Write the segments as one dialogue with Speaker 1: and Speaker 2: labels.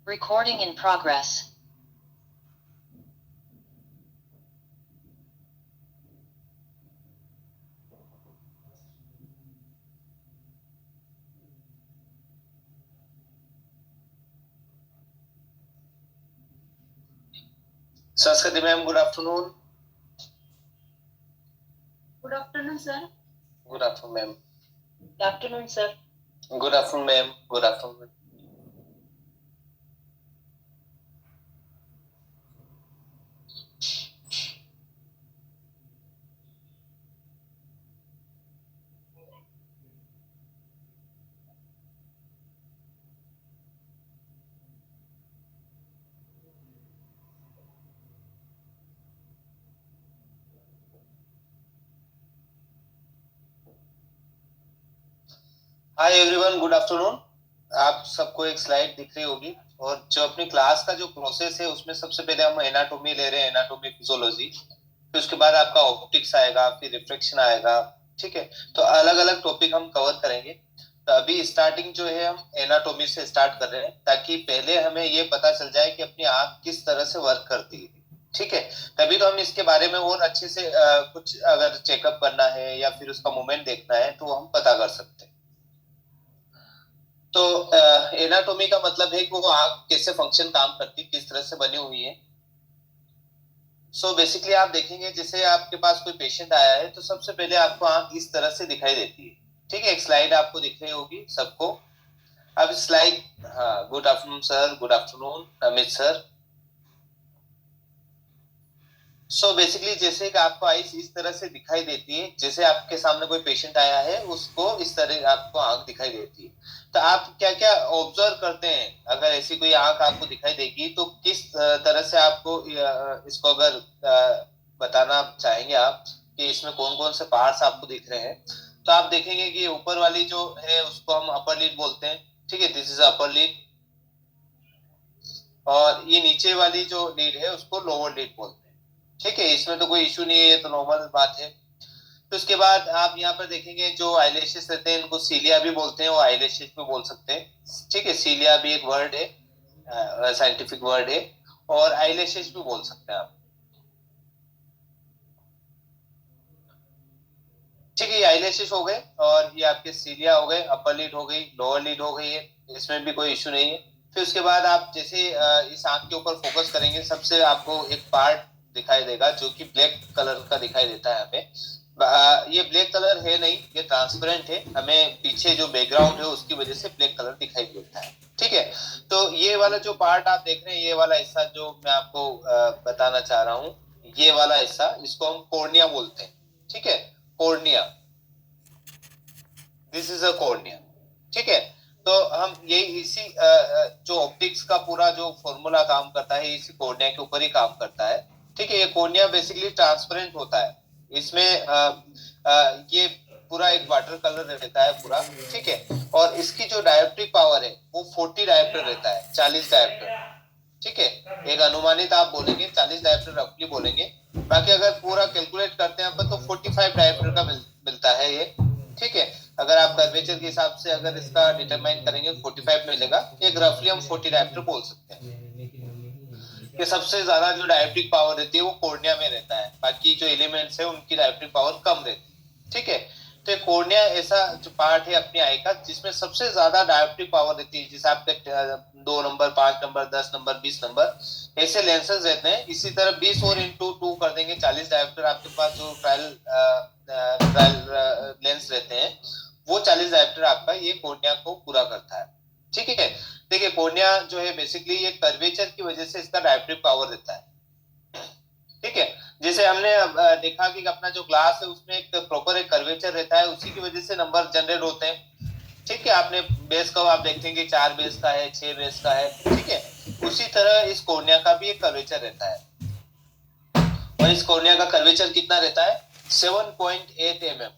Speaker 1: Recording in progress.
Speaker 2: Saraswati ma'am, good afternoon.
Speaker 1: Good afternoon, sir.
Speaker 2: Good afternoon, ma'am.
Speaker 1: Good afternoon, sir.
Speaker 2: Good afternoon, ma'am. Good afternoon. Hi everyone, good afternoon. आप सबको एक slide दिख रही होगी और जो अपनी क्लास का जो प्रोसेस है उसमें सबसे पहले हम एनाटॉमी ले रहे हैं, एनाटॉमी फिजियोलॉजी। फिर उसके बाद आपका ऑप्टिक्स आएगा, फिर रिफ्लेक्शन आएगा। ठीक है, तो अलग अलग टॉपिक हम कवर करेंगे। तो अभी स्टार्टिंग जो है हम एनाटॉमी से स्टार्ट कर रहे हैं ताकि पहले हमें ये पता चल जाए कि अपनी आंख किस तरह से वर्क करती है। ठीक है, तभी तो हम इसके बारे में और अच्छे से कुछ अगर चेकअप करना है या फिर उसका मूवमेंट देखना है तो हम पता कर सकते हैं। तो एनाटॉमी का मतलब है कि वो आंख कैसे फंक्शन काम करती है, किस तरह से बनी हुई है। सो बेसिकली आप देखेंगे जैसे आपके पास कोई पेशेंट आया है तो सबसे पहले आपको आंख इस तरह से दिखाई देती है। ठीक है, एक स्लाइड आपको दिख रही होगी सबको। अब स्लाइड, हाँ, good afternoon sir, good afternoon Amit sir. So basically जैसे कि आपको आईज इस तरह से दिखाई देती है, जैसे आपके सामने कोई पेशेंट आया है उसको इस तरह आपको आंख दिखाई देती है। तो आप क्या क्या ऑब्जर्व करते हैं, अगर ऐसी कोई आंख आपको दिखाई देगी तो किस तरह से आपको इसको अगर बताना चाहेंगे आप कि इसमें कौन कौन से पार्ट्स आपको दिख रहे हैं। तो आप देखेंगे कि ऊपर वाली जो है उसको हम अपर लिड बोलते हैं। ठीक है, दिस इज अपर लिड। और ये नीचे वाली जो लीड है उसको लोअर लीड बोलते हैं। ठीक है, इसमें तो कोई इशू नहीं है, ये तो नॉर्मल बात है। तो उसके बाद आप यहाँ पर देखेंगे जो आईलैशेस रहते हैं इनको सीलिया भी बोलते हैं, वो आईलैशेस भी बोल सकते हैं। ठीक है, सीलिया भी एक वर्ड है, साइंटिफिक वर्ड है। और आईलैशेस भी बोल सकते हैं आप। ठीक है, ये आईलैशेस हो गए और ये आपके सीलिया हो गए, अपर लीड हो गई, लोअर लीड हो गई है, इसमें भी कोई इशू नहीं है। फिर उसके बाद आप जैसे इस आंख के ऊपर फोकस करेंगे, सबसे आपको एक पार्ट दिखाई देगा जो कि ब्लैक कलर का दिखाई देता है हमें। ये ब्लैक कलर है नहीं, ये ट्रांसपेरेंट है, हमें पीछे जो बैकग्राउंड है उसकी वजह से ब्लैक कलर दिखाई देता है। ठीक है, तो ये वाला जो पार्ट आप देख रहे हैं, ये वाला हिस्सा जो मैं आपको बताना चाह रहा हूँ, ये वाला हिस्सा इसको हम कॉर्निया बोलते हैं। ठीक है, cornea, this is a cornea. ठीक है, तो हम ये इसी जो ऑप्टिक्स का पूरा जो फॉर्मूला काम करता है इसी कॉर्निया के ऊपर ही काम करता है। ठीक है, ये कॉर्निया बेसिकली ट्रांसपेरेंट होता है। इसमें ये पूरा एक वाटर कलर रहता है पूरा। ठीक है, और इसकी जो डायोप्ट्रिक पावर है वो 40 डायोप्टर रहता है, 40 डायोप्टर। ठीक है, एक अनुमानित आप बोलेंगे 40 डायोप्टर रफली बोलेंगे। बाकी अगर पूरा कैलकुलेट करते हैं अपन तो 45 डायोप्टर का मिलता है ये। ठीक है, अगर आप कर्वेचर के हिसाब से अगर इसका डिटरमाइन करेंगे 45 मिलेगा, एक रफली हम 40 डायोप्टर बोल सकते हैं। कि सबसे ज्यादा जो डायोप्टिक पावर रहती है वो कॉर्निया में रहता है, बाकी जो एलिमेंट्स है उनकी डायोप्टिक पावर कम रहती है। ठीक है, तो कॉर्निया ऐसा जो पार्ट है अपनी आई का जिसमें सबसे ज्यादा डायोप्टिक पावर रहती है। जैसे आपके 2 नंबर, 5 नंबर, 10 नंबर, 20 नंबर ऐसे लेंसेज रहते हैं। इसी तरह 20 और इंटू 2 कर देंगे 40 डायोप्टर आपके पास जो ट्रायल लेंस रहते हैं, वो 40 डायोप्टर आपका ये कॉर्निया को पूरा करता है। ठीक है, देखिए कॉर्निया जो है बेसिकली ये कर्वेचर की वजह से इसका डायोप्ट्रिक पावर रहता है। ठीक है, जैसे हमने देखा कि अपना जो ग्लास है उसमें एक प्रॉपर एक कर्वेचर रहता है, उसी की वजह से नंबर जनरेट होते हैं। ठीक है, आपने बेस का आप देखेंगे 4 बेस का है, 6 बेस का है। ठीक है, उसी तरह इस कॉर्निया का भी एक कर्वेचर रहता है। और इस कॉर्निया का कर्वेचर कितना रहता है? 7.8 mm।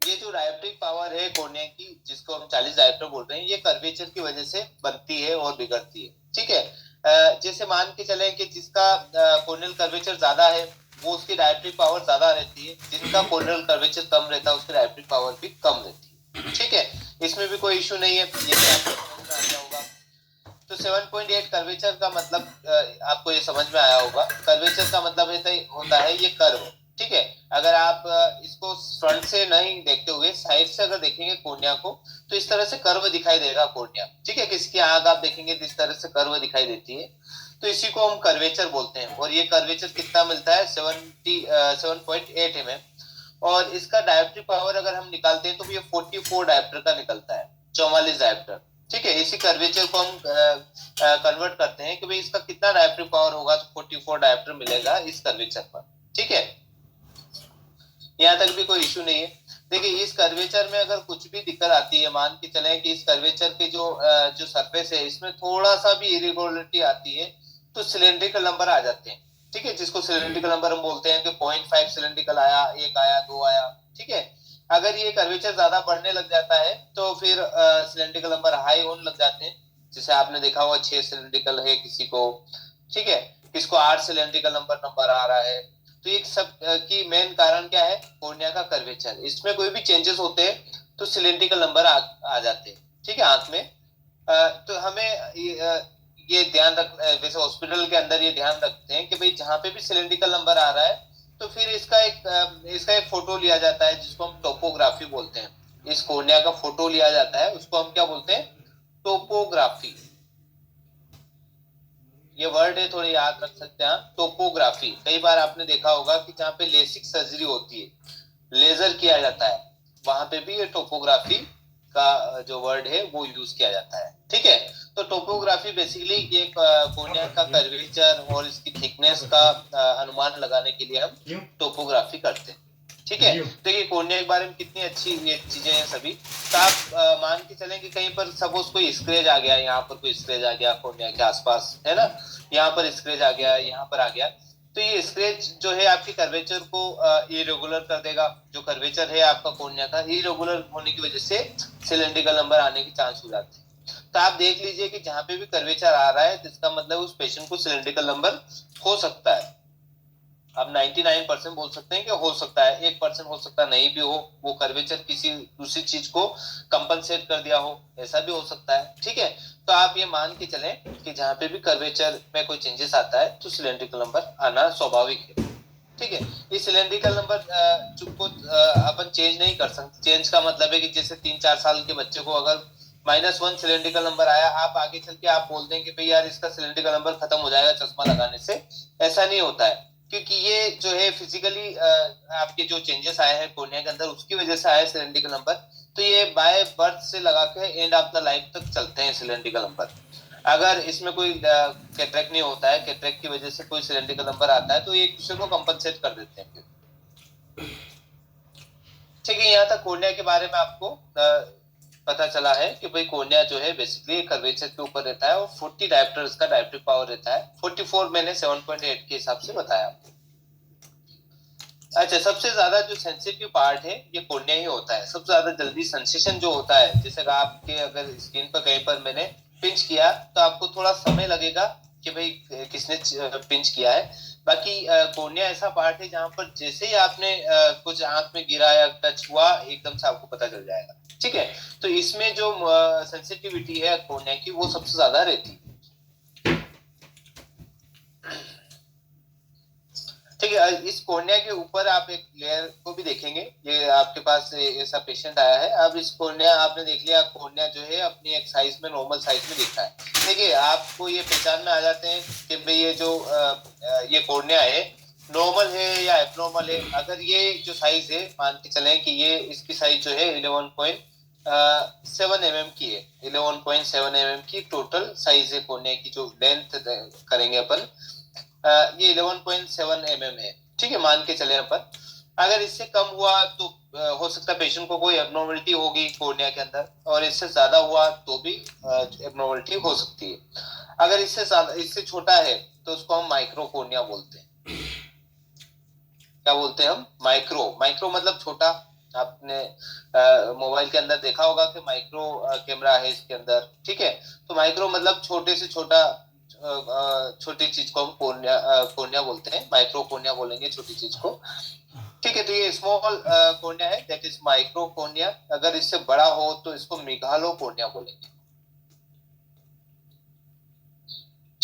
Speaker 2: ये जो डायोप्ट्रिक पावर है कॉर्निया की, जिसको हम 40 डायोप्टर बोल रहे हैं, ये कर्वेचर की वजह से बनती है और बिगड़ती है। ठीक है, जैसे मान के चले कि जिसका कॉर्नियल कर्वेचर ज्यादा है वो उसकी डायोप्ट्रिक पावर ज्यादा रहती है, जिनका कॉर्नियल कर्वेचर कम रहता है उसकी डायोप्ट्रिक पावर भी कम रहती है। ठीक है, इसमें भी कोई इशू नहीं है, ये भी आपको समझ में आ गया होगा। तो 7.8 कर्वेचर का मतलब आपको ये समझ में आया होगा। कर्वेचर का मतलब होता है ये कर्व, ठीक है। अगर आप इसको फ्रंट से नहीं देखते हुए साइड से अगर देखेंगे कोर्निया को, तो इस तरह से कर्व दिखाई देगा कोर्निया, ठीक है। किसी की आंख आप देखेंगे तो इस तरह से कर्व दिखाई देती है, तो इसी को हम कर्वेचर बोलते हैं। और ये कर्वेचर कितना मिलता है, 7.8 mm। और इसका डायोप्ट्री पावर अगर हम निकालते हैं तो ये 44 डायोप्टर का निकलता है, 44 डायोप्टर, ठीक है। इसी कर्वेचर को हम कन्वर्ट करते हैं कि भाई इसका कितना डायोप्ट्री पावर होगा, तो 44 डायोप्टर मिलेगा इस कर्वेचर पर, ठीक है। यहाँ तक भी कोई इश्यू नहीं है। देखिए इस कर्वेचर में अगर कुछ भी दिक्कत आती है, मान के चलें कि इस कर्वेचर के जो सरफेस है इसमें थोड़ा सा भी इरेगुलरिटी आती है, तो सिलेंड्रिकल नंबर आ जाते हैं, ठीक है। जिसको सिलेंड्रिकल नंबर हम बोलते हैं कि 0.5 सिलेंड्रिकल आया, 1 आया, 2 आया, ठीक है। अगर ये कर्वेचर ज्यादा बढ़ने लग जाता है तो फिर सिलेंड्रिकल नंबर हाई होने लग जाते हैं। जैसे आपने देखा हुआ 6 सिलेंड्रिकल है किसी को, ठीक है, किसको 8 सिलेंड्रिकल नंबर आ रहा है। तो ये सब की मेन कारण क्या है, कोर्निया का कर्वेचर। इसमें कोई भी चेंजेस होते हैं तो सिलेंड्रिकल नंबर आ जाते हैं, ठीक है, आंख में। तो हमें ये ध्यान रख, वैसे हॉस्पिटल के अंदर ये ध्यान रखते हैं कि भाई जहां पे भी सिलेंड्रिकल नंबर आ रहा है तो फिर इसका एक फोटो लिया जाता है, जिसको हम टोपोग्राफी बोलते हैं। इस कोर्निया का फोटो लिया जाता है, उसको हम क्या बोलते हैं, टोपोग्राफी। ये वर्ड है, थोड़े याद रख सकते हैं आप, टोपोग्राफी। कई बार आपने देखा होगा कि जहाँ पे लेसिक सर्जरी होती है, लेजर किया जाता है, वहां पे भी ये टोपोग्राफी का जो वर्ड है वो यूज किया जाता है, ठीक है। तो टोपोग्राफी बेसिकली ये कोर्निया का कर्वेचर और इसकी थिकनेस का अनुमान लगाने के लिए हम टोपोग्राफी करते हैं, ठीक है। देखिए कोर्निया के बारे में कितनी अच्छी ये चीजें हैं सभी। तो आप मान के चलें कि कहीं पर सपोज कोई स्क्रेच आ गया, यहाँ पर कोई स्क्रेच आ गया कोर्निया के आसपास, है ना, यहाँ पर स्क्रेच आ गया, यहाँ पर आ गया, तो ये स्क्रेच जो है आपकी कर्वेचर को इरेगुलर कर देगा। जो कर्वेचर है आपका कोर्निया का, इरेगुलर होने की वजह से सिलेंड्रिकल नंबर आने के चांस हो जाते हैं। तो आप देख लीजिए कि जहां पे भी कर्वेचर आ रहा है तो इसका मतलब उस पेशेंट को सिलेंड्रिकल नंबर हो सकता है। आप 99% बोल सकते हैं कि हो सकता है, 1% हो सकता नहीं भी हो, वो कर्वेचर किसी दूसरी चीज को कंपनसेट कर दिया हो, ऐसा भी हो सकता है, ठीक है। तो आप ये मान के चलें कि जहां पे भी कर्वेचर में कोई चेंजेस आता है तो सिलेंड्रिकल नंबर आना स्वाभाविक है, ठीक है। ये सिलेंड्रिकल नंबर को अपन चेंज नहीं कर सकते। चेंज का मतलब है कि जैसे 3-4 साल के बच्चे को अगर -1 सिलेंड्रिकल नंबर आया, आप आगे चल के आप बोल देंगे भाई यार इसका सिलेंड्रिकल नंबर खत्म हो जाएगा चश्मा लगाने से, ऐसा नहीं होता है। क्योंकि ये जो है फिजिकली आपके जो चेंजेस आए हैं कोर्निया के अंदर उसकी वजह से आया सिलेंड्रिकल नंबर। तो ये बाय बर्थ से लगा के एंड ऑफ द लाइफ तक चलते हैं सिलेंड्रिकल नंबर। अगर इसमें कोई कैटरेक्ट नहीं होता है, कैटरेक्ट की वजह से कोई सिलेंड्रिकल नंबर आता है तो एक दूसरे को कंपनसेट कर देते हैं, ठीक है। यहाँ तक कोर्निया के बारे में आपको पता चला है कि भाई कोर्निया जो है बेसिकली कर्वेचर के ऊपर रहता है और 40 डायोप्टर्स का डायोप्ट्रिक पावर रहता है। 44 मैंने 7.8 के हिसाब से बताया आपको। अच्छा, सबसे ज्यादा जो सेंसिटिव पार्ट है ये कोर्निया ही होता है। सबसे ज्यादा जल्दी सेंसेशन जो होता है, जैसे आपके अगर स्किन पर कहीं पर मैंने पिंच किया तो आपको थोड़ा समय लगेगा कि भाई किसने पिंच किया है। बाकी कोर्निया ऐसा पार्ट है जहां पर जैसे ही आपने कुछ आंख में गिरा या टच हुआ एकदम से आपको पता चल जाएगा, ठीक है। तो इसमें जो सेंसिटिविटी है कोर्निया की वो सबसे ज्यादा रहती है, ठीक है। इस कोर्निया के ऊपर आप एक लेयर को भी देखेंगे। ये आपके पास ऐसा पेशेंट आया है, अब इस कोर्निया आपने देख लिया, कोर्निया जो है अपनी एक साइज में नॉर्मल साइज में दिखता है। देखिए आपको ये पहचान में आ जाते हैं कि भाई ये जो ये कोर्निया है नॉर्मल है या एबनॉर्मल है। अगर ये जो साइज है मान के चलें कि ये इसकी साइज जो है 11.7 mm की है, 11.7 mm की टोटल साइज है कोर्निया की। जो लेंथ करेंगे अपन ये 11.7 mm है, ठीक है, मान के चले अपन। अगर इससे कम हुआ तो हो सकता है पेशेंट को कोई एबनॉर्मलिटी होगी कोर्निया के अंदर, और इससे ज्यादा हुआ तो भी एबनॉर्मलिटी हो सकती है। अगर इससे छोटा है तो उसको हम माइक्रो कोर्निया बोलते हैं। क्या बोलते हैं हम, माइक्रो। माइक्रो मतलब छोटा। आपने मोबाइल के अंदर देखा होगा कि माइक्रो कैमरा है इसके अंदर, ठीक है। तो माइक्रो मतलब छोटे से छोटा, छोटी चीज को हम कोर्निया बोलते हैं, माइक्रो कोर्निया बोलेंगे छोटी चीज को, ठीक है। तो ये स्मॉल कोर्निया है, दैट इज माइक्रो कोर्निया। अगर इससे बड़ा हो तो इसको मेगालो कोर्निया बोलेंगे।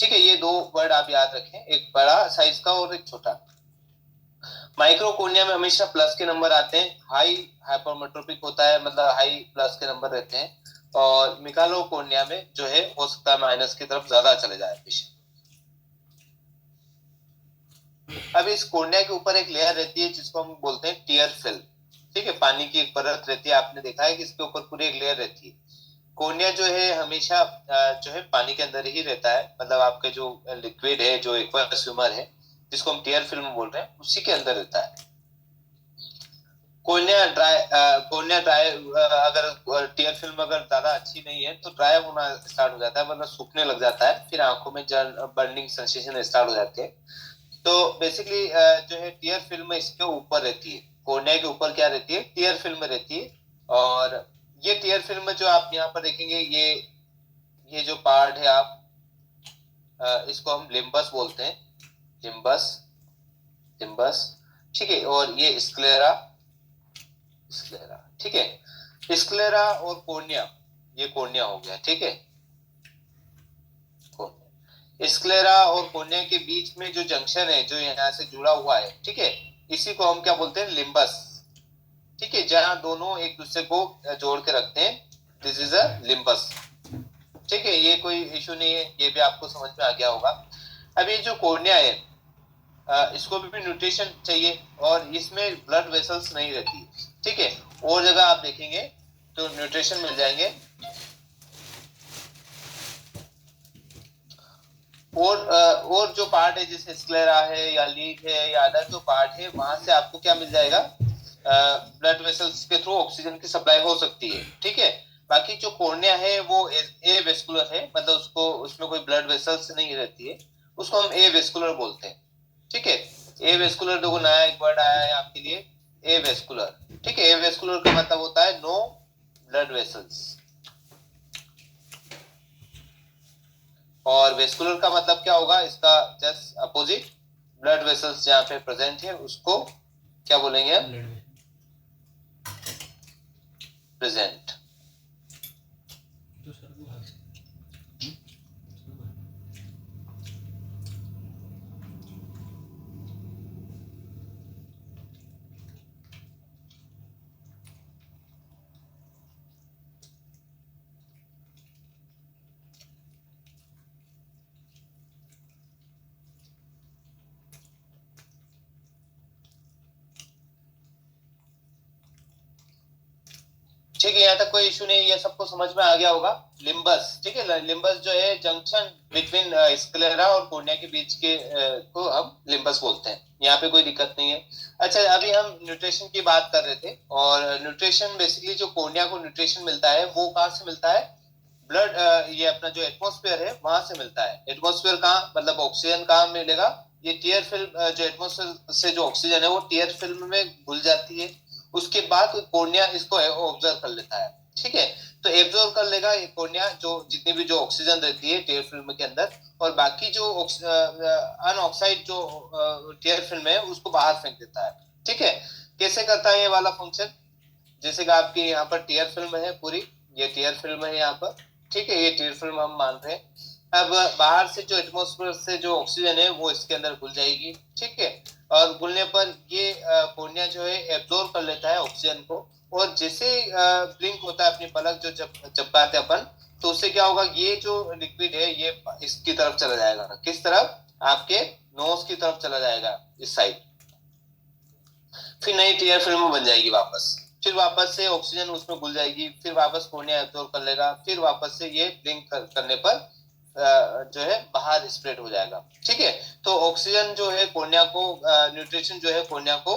Speaker 2: ठीक है, ये दो वर्ड आप याद रखें, एक बड़ा साइज का और एक छोटा। माइक्रोकोनिया में हमेशा प्लस के नंबर आते हैं, हाई हाइपरमेट्रोपिक होता है, मतलब हाई प्लस के नंबर रहते हैं, और मेगालोकोनिया में जो है हो सकता है माइनस की तरफ ज्यादा चले जाए पेशेंट। अब इस कोर्निया के ऊपर एक लेयर रहती है जिसको हम बोलते हैं टीयर फिल्म, ठीक है, पानी की एक परत रहती है, आपने देखा है कि इसके ऊपर पूरी एक लेयर रहती है। कोर्निया जो है हमेशा जो है पानी के अंदर ही रहता है, मतलब आपके जो लिक्विड है, जो एक्वस ह्यूमर है, जिसको हम टीयर फिल्म बोल रहे हैं, उसी के अंदर रहता है। कोर्निया ड्राई अगर टीयर फिल्म अगर ज्यादा अच्छी नहीं है तो ड्राई होना स्टार्ट हो जाता है, मतलब सूखने लग जाता है, फिर आंखों में बर्निंग सेंसेशन स्टार्ट हो जाते हैं। तो बेसिकली जो है टीयर फिल्म इसके ऊपर रहती है, कोर्निया के ऊपर क्या रहती है, टीयर फिल्म रहती है। और ये टीयर फिल्म जो आप यहाँ पर देखेंगे, ये जो पार्ट है, आप इसको हम लिम्बस बोलते हैं, लिम्बस, लिम्बस, ठीक है, और ये स्क्लेरा, स्क्लेरा, ठीक है। स्क्लेरा और कोर्निया, ये कोर्निया हो गया, ठीक है। स्क्लेरा और कोर्निया के बीच में जो जंक्शन है, जो यहाँ से जुड़ा हुआ है, ठीक है, इसी को हम क्या बोलते हैं, लिम्बस, ठीक है, जहां दोनों एक दूसरे को जोड़ के रखते हैं, दिस इज अ लिम्बस, ठीक है। ये कोई इशू नहीं है, ये भी आपको समझ में आ गया होगा। अब ये जो कोर्निया है, इसको भी न्यूट्रिशन चाहिए, और इसमें ब्लड वेसल्स नहीं रहती, ठीक है। और जगह आप देखेंगे तो न्यूट्रिशन मिल जाएंगे, और जो पार्ट है जैसे स्क्लेरा है या लीड है या अदर जो पार्ट है, वहां से आपको क्या मिल जाएगा, ब्लड वेसल्स के थ्रू ऑक्सीजन की सप्लाई हो सकती है, ठीक है। बाकी जो कोर्निया है वो ए वेस्कुलर है, मतलब उसको उसमें कोई ब्लड वेसल्स नहीं रहती है, उसको हम ए वेस्कुलर बोलते हैं, ठीक है। ए वेस्कुलर देखो, नया एक वर्ड आया है आपके लिए, ए वेस्कुलर, ठीक है। ए वेस्कुलर का मतलब होता है नो ब्लड वेसल्स, और वेस्कुलर का मतलब क्या होगा, इसका जस्ट अपोजिट, ब्लड वेसल्स जहां पे प्रेजेंट है उसको क्या बोलेंगे हम, प्रेजेंट। ठीक है, यहाँ तक कोई इशू नहीं, ये सबको समझ में आ गया होगा। लिम्बस, ठीक है, लिम्बस जो है जंक्शन बिटवीन स्क्लेरा और कोर्निया के बीच के को हम लिम्बस बोलते हैं, यहाँ पे कोई दिक्कत नहीं है। अच्छा, अभी हम न्यूट्रिशन की बात कर रहे थे, और न्यूट्रिशन बेसिकली जो कोर्निया को न्यूट्रिशन मिलता है वो कहाँ से मिलता है, ब्लड, ये अपना जो एटमोस्फेयर है वहां से मिलता है। एटमोस्फेयर कहाँ, मतलब ऑक्सीजन कहाँ मिलेगा, ये टीयर फिल्म, जो एटमोस्फेयर से जो ऑक्सीजन है वो टीयर फिल्म में घुल जाती है, उसके बाद कोर्निया इसको ऑब्जर्व कर लेता है, ठीक है। तो एब्जॉर्व कर लेगा ये कोर्निया, जो जितनी भी जो ऑक्सीजन रहती है टीयर फिल्म के अंदर, और बाकी जो अनऑक्साइड जो टीयर फिल्म है उसको बाहर फेंक देता है, ठीक है। कैसे करता है ये वाला फंक्शन, जैसे कि आपकी यहाँ पर टीयर फिल्म है पूरी, ये टीयर फिल्म है यहाँ पर, ठीक है, ये टीयर फिल्म हम मान रहे हैं। अब बाहर से जो एटमोस्फेयर से जो ऑक्सीजन है वो इसके अंदर घुल जाएगी, ठीक है, और घुलने पर ये कोर्निया जो है एब्जॉर्ब कर लेता है ऑक्सीजन को, और जैसे ब्लिंक होता है अपनी पलक जो झपकाते अपन, तो उससे क्या होगा, ये जो लिक्विड है ये इसकी तरफ चला जाएगा, किस तरफ, आपके नोज की तरफ चला जाएगा, इस साइड, फिर नई टीयर फिल्म बन जाएगी वापस, फिर वापस से ऑक्सीजन उसमें घुल जाएगी, फिर वापस कोर्निया एब्जॉर्ब कर लेगा, फिर वापस से ये ब्लिंक करने पर जो है बाहर स्प्रेड हो जाएगा, ठीक है। तो ऑक्सीजन जो है कोर्निया को, न्यूट्रिशन जो है कोर्निया को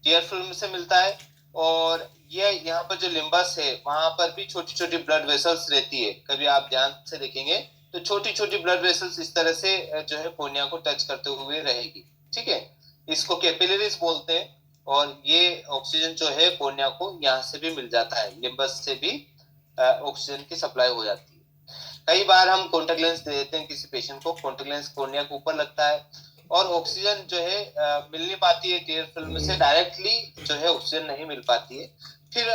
Speaker 2: टीयर फिल्म से मिलता है, और ये यहाँ पर जो लिम्बस है वहां पर भी छोटी छोटी ब्लड वेसल्स रहती है, कभी आप ध्यान से देखेंगे तो छोटी छोटी ब्लड वेसल्स इस तरह से जो है कोर्निया को टच करते हुए रहेगी, ठीक है, इसको कैपिलरीज बोलते हैं। और ये ऑक्सीजन जो है कोर्निया को यहाँ से भी मिल जाता है, लिम्बस से भी ऑक्सीजन की सप्लाई हो जाती है। कई बार हम कॉन्टेक्ट लेंस दे देते हैं किसी पेशेंट को, कॉन्टेक्ट लेंस कोर्निया के ऊपर लगता है, और ऑक्सीजन जो है मिल नहीं पाती है टीयर फिल्म से डायरेक्टली, जो है ऑक्सीजन नहीं मिल पाती है, फिर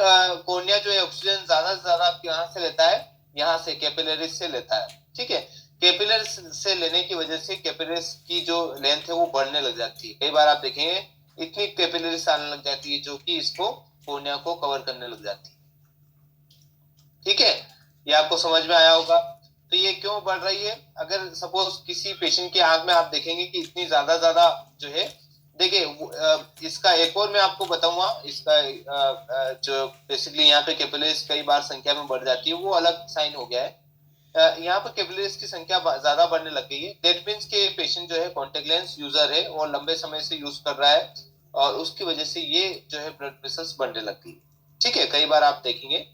Speaker 2: कोर्निया जो है ऑक्सीजन ज्यादा से ज्यादा यहाँ से लेता है, यहाँ से कैपिलरीज से लेता है, ठीक है। कैपिलर से लेने की वजह से कैपिलरीज की जो लेंथ है वो बढ़ने लग जाती है। कई बार आप देखेंगे इतनी कैपिलरीज आने लग जाती है जो कि इसको कोर्निया को कवर करने लग जाती है। ठीक है, ये आपको समझ में आया होगा। तो ये क्यों बढ़ रही है? अगर सपोज किसी पेशेंट की आंख में आप देखेंगे कि इतनी ज्यादा जो है, देखिए इसका एक और मैं आपको बताऊंगा, इसका जो बेसिकली यहाँ पे कैपिलरीज कई बार संख्या में बढ़ जाती है वो अलग साइन हो गया है। यहाँ पर कैपिलरीज की संख्या ज्यादा बढ़ने लग गई है। दैट मीन्स के पेशेंट जो है कॉन्टेक्ट लेंस यूजर है और लंबे समय से यूज कर रहा है और उसकी वजह से ये जो है ब्लड वेसल्स बढ़ने लग गई। ठीक है, कई बार आप देखेंगे।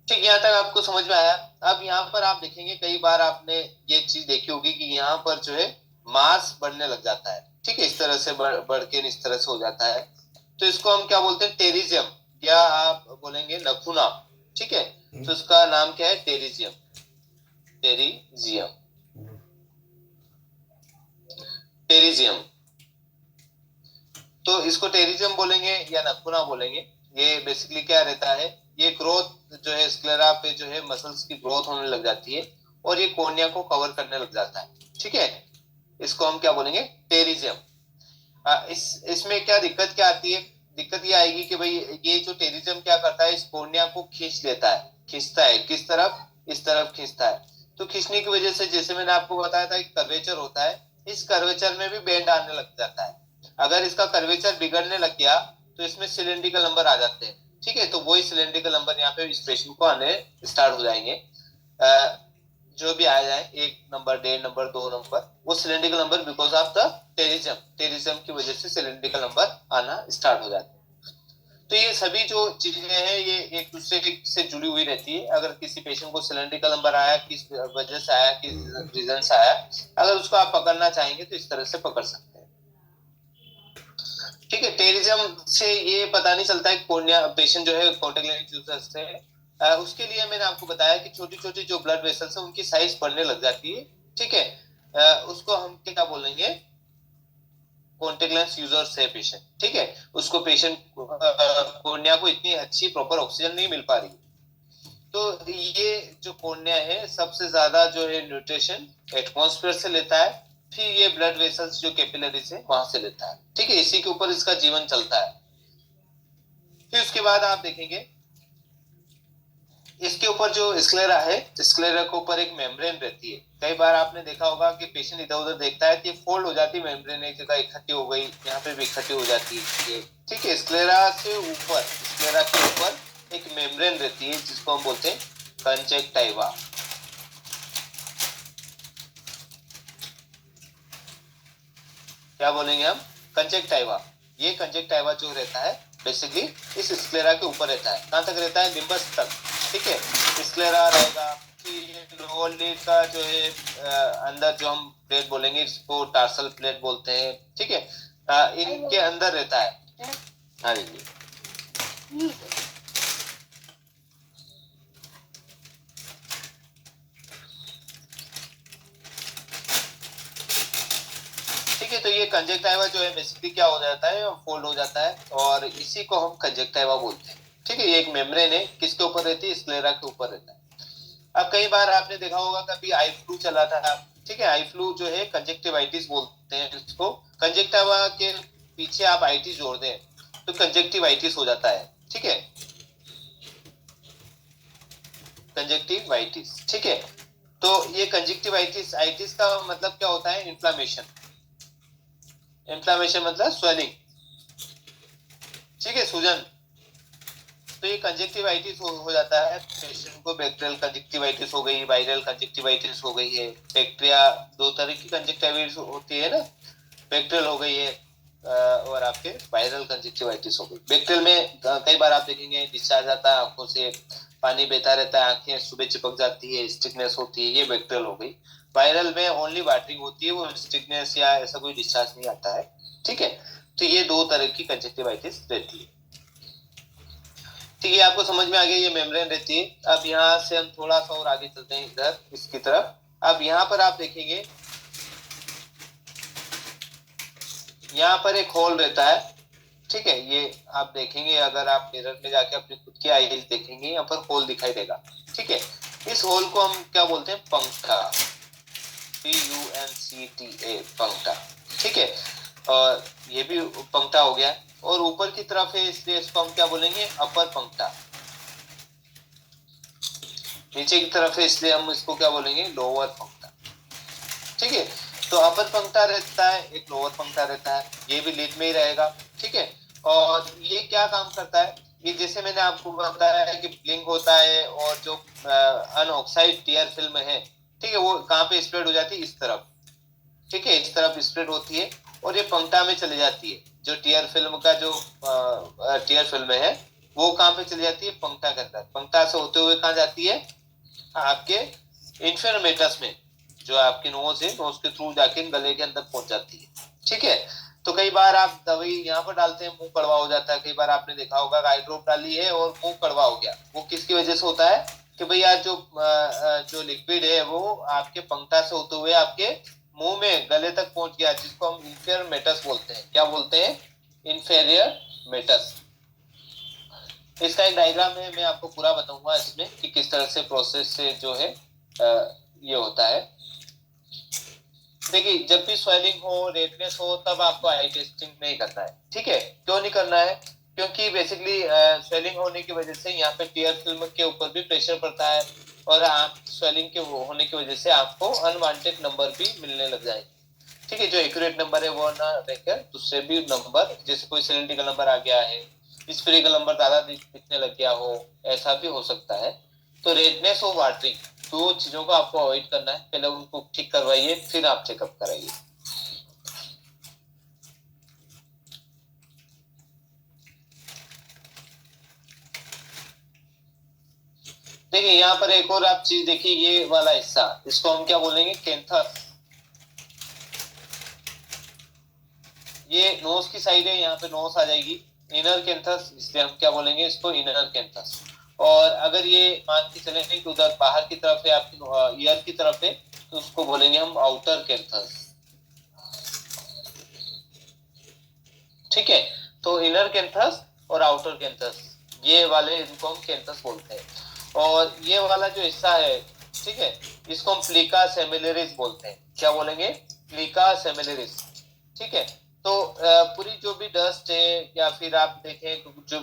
Speaker 2: ठीक, यहाँ तक आपको समझ में आया। अब यहाँ पर आप देखेंगे कई बार आपने ये चीज देखी होगी कि यहाँ पर जो है मास बढ़ने लग जाता है। ठीक है, इस तरह से बढ़ के इस तरह से हो जाता है। तो इसको हम क्या बोलते हैं? टेरिजियम, या आप बोलेंगे नखुना। ठीक है, तो इसका नाम क्या है? टेरिजियम। Pterygium, pterygium. तो इसको टेरिजियम बोलेंगे या नखुना बोलेंगे। ये बेसिकली क्या रहता है, ये ग्रोथ जो है स्क्लेरा पे जो है मसल्स की ग्रोथ होने लग जाती है और ये कॉर्निया को कवर करने लग जाता है। ठीक है, इसको हम क्या बोलेंगे? टेरिजियम। इसमें क्या दिक्कत क्या आती है? दिक्कत ये आएगी कि भाई ये जो टेरिजियम क्या करता है, इस कॉर्निया को खींच लेता है। खींचता है किस तरफ? इस तरफ खींचता है। तो खींचने की वजह से जैसे मैंने आपको बताया था एक कर्वेचर होता है, इस कर्वेचर में भी बेंड आने लग जाता है। अगर इसका कर्वेचर बिगड़ने लग गया तो इसमें सिलेंड्रिकल नंबर आ जाते हैं। ठीक है, तो वही सिलेंड्रिकल नंबर यहाँ पे इस पेशेंट को आने स्टार्ट हो जाएंगे। जो भी आ जाए, 1 नंबर, 1.5 नंबर, 2 नंबर, वो cylindrical number because of the terrorism की वजह से सिलेंड्रिकल नंबर आना स्टार्ट हो जाते हैं। तो ये सभी जो चीजें हैं ये एक दूसरे से जुड़ी हुई रहती है। अगर किसी पेशेंट को सिलेंड्रिकल नंबर आया, किस वजह से आया, किस रीजन से आया, अगर उसको आप पकड़ना चाहेंगे तो इस तरह से पकड़ सकते हैं। ठीक है, टेरिज्म से ये पता नहीं चलता है कॉर्निया पेशेंट जो है कॉन्टैक्ट लेंस यूजर से उसके लिए मैंने आपको बताया कि छोटी छोटी जो ब्लड वेसल्स है उनकी साइज बढ़ने लग जाती है। ठीक है, उसको हम क्या बोलेंगे? कॉन्टैक्ट लेंस यूजर से पेशेंट। ठीक है, उसको पेशेंट कॉर्निया को इतनी अच्छी प्रॉपर ऑक्सीजन नहीं मिल पा रही। तो ये जो कॉर्निया है सबसे ज्यादा जो है न्यूट्रिशन एटमॉस्फेयर से लेता है, फिर ये ब्लड वेसल्स जो कैपिलरीज है वहां से लेता है। ठीक है, इसी के ऊपर इसका जीवन चलता है। फिर उसके बाद आप देखेंगे इसके ऊपर जो स्क्लेरा है, स्क्लेरा के ऊपर एक मेम्ब्रेन रहती है। कई बार आपने देखा होगा कि पेशेंट इधर उधर देखता है कि फोल्ड हो जाती है मेम्ब्रेन, एक जगह इकट्ठी हो गई, यहाँ पे भी इकट्ठी हो जाती है। ठीक है, स्क्लेरा से ऊपर, स्क्लेरा के ऊपर एक मेम्ब्रेन रहती है जिसको हम बोलते हैं कंजक्टिवा। क्या बोलेंगे हम? कंजक्टिवा। ये कंजक्टिवा जो रहता है बेसिकली इस स्क्लेरा के ऊपर रहता है। कहां तक रहता है? लिम्बस तक। ठीक है, स्क्लेरा रहेगा। फिर लोअर लिड का जो है अंदर जो हम प्लेट बोलेंगे इसको टार्सल प्लेट बोलते हैं। ठीक है, इनके अंदर रहता है। हाँ जी, ठीक है। तो ये कंजक्टिवा जो है बेसिकली क्या हो जाता है, फोल्ड हो जाता है और इसी को हम कंजक्टिवा बोलते हैं। ठीक है, ये एक मेम्ब्रेन है, किसके ऊपर रहती है? स्क्लेरा के ऊपर रहता है। अब कई बार आपने देखा होगा कभी आई फ्लू चला था। ठीक है, आई फ्लू जो है कंजक्टिवाइटिस बोलते हैं इसको। कंजक्टिवा के पीछे आप आइटिस जोड़ दें तो कंजक्टिवाइटिस हो जाता है। ठीक है, कंजक्टिवाइटिस। ठीक है, तो ये कंजक्टिवाइटिस, आइटिस का मतलब क्या होता है? इन्फ्लामेशन। इन्फ्लामेशन मतलब स्वेलिंग। ठीक है, सूजन। तो ये कंजक्टिवाइटिस हो जाता है पेशेंट को। बैक्टीरियल कंजक्टिवाइटिस हो गई, वायरल कंजक्टिवाइटिस हो गई है। बैक्टीरिया, 2 तरह की कंजक्टिवाइटिस होती है ना, बैक्टीरियल हो गई है और आपके वायरल कंजक्टिवाइटिस हो गई। बैक्टीरियल में कई बार आप देखेंगे डिस्चार्ज आता है, आंखों से पानी बहता रहता है, आंखें सुबह चिपक जाती है, स्टिकनेस होती है, ये बैक्टीरियल हो गई। वायरल में ओनली वाटरिंग होती है, वो स्टिकनेस या ऐसा कोई डिस्चार्ज नहीं आता है। ठीक है, तो ये 2 तरह की कंजक्टिवाइटिस रहती है। ठीक है, आपको समझ में आ गया, ये मेम्ब्रेन रहती है। अब यहाँ से हम थोड़ा सा और आगे चलते हैं इधर इसकी तरफ। अब यहाँ पर आप देखेंगे यहाँ पर एक होल रहता है। ठीक है, ये आप देखेंगे, अगर आप मिरर में जाके अपनी खुद की आईज देखेंगे यहाँ पर होल दिखाई देगा। ठीक है, इस होल को हम क्या बोलते हैं, पंक्ता, PUNCTA, पंक्ता। ठीक है, और ये भी पंक्ता हो गया, और ऊपर की तरफ है इसलिए इसको हम क्या बोलेंगे, अपर पंक्ता। नीचे की तरफ है इसलिए हम इसको क्या बोलेंगे, लोअर पंक्ता। ठीक है, तो अपर पंक्ता रहता है, एक लोअर पंक्ता रहता है, ये भी लीड में ही रहेगा। ठीक है, और ये क्या काम करता है, ये जैसे मैंने आपको बताया है कि ब्लिंक होता है, और जो अनऑक्साइड टीयर फिल्म है, ठीक है, वो कहाँ पे स्प्रेड हो जाती है, इस तरफ। ठीक है, इस तरफ स्प्रेड होती है, और ये पंक्ता में चली जाती है। जो टीयर फिल्म का जो टीयर फिल्म है, वो कहाँ पे चली जाती है, पंक्ता के अंदर। पंक्ता से होते हुए कहाँ जाती है, आपके इंफेरमेटस में, जो आपकी नोज है, नोज के थ्रू जाके गले के अंदर पहुंच जाती है। ठीक है, तो कई बार आप दवाई यहाँ पर डालते हैं, मुंह कड़वा हो जाता है। कई बार आपने देखा होगा आई ड्रॉप डाली है और मुंह कड़वा हो गया, वो किसकी वजह से होता है कि भैया जो लिक्विड है वो आपके पंक्ता से होते हुए आपके मुंह में गले तक पहुंच गया, जिसको हम इंफेरियर मेटस बोलते हैं। क्या बोलते हैं, इंफेरियर मेटस। इसका एक डायग्राम है, मैं आपको पूरा बताऊंगा इसमें कि किस तरह से प्रोसेस से जो है ये होता है। देखिए, जब भी स्वेलिंग हो, रेडनेस हो, तब आपको आई टेस्टिंग नहीं करना है। ठीक है, क्यों नहीं करना है, क्योंकि बेसिकली स्वेलिंग होने की वजह से यहाँ पे टीयर फिल्म के ऊपर भी प्रेशर पड़ता है, और आप स्वेलिंग के होने की वजह से आपको अनवांटेड नंबर भी मिलने लग जाएंगे। ठीक है, जो एक्यूरेट नंबर है वो ना रहकर दूसरे भी नंबर, जैसे कोई सिलेंड्रिकल नंबर आ गया है, स्फेरिकल नंबर ज्यादा दिखने लग गया हो, ऐसा भी हो सकता है। तो रेडनेस और वाटरिंग, दो चीजों को आपको अवॉइड करना है। पहले उनको ठीक करवाइए, फिर आप चेकअप कराइए। देखिए, यहाँ पर एक और आप चीज देखिए, ये वाला हिस्सा, इसको हम क्या बोलेंगे, कैंथर। ये नोज की साइड है, यहाँ पे नोज आ जाएगी, इनर कैंथस, इसलिए हम क्या बोलेंगे इसको, इनर कैंथस। और अगर ये मान के चले कि उधर बाहर की तरफ है, आपकी ईयर की तरफ है, तो उसको बोलेंगे हम आउटर कैंथस। ठीक है, तो इनर कैंथस और आउटर कैंथस, ये वाले इनको हम कैंथस बोलते हैं। और ये वाला जो हिस्सा है, ठीक है, इसको हम प्लीका सेमिलरिस बोलते हैं। क्या बोलेंगे, प्लीका सेमिलरिस। ठीक है, तो पूरी जो भी डस्ट है, या फिर आप देखें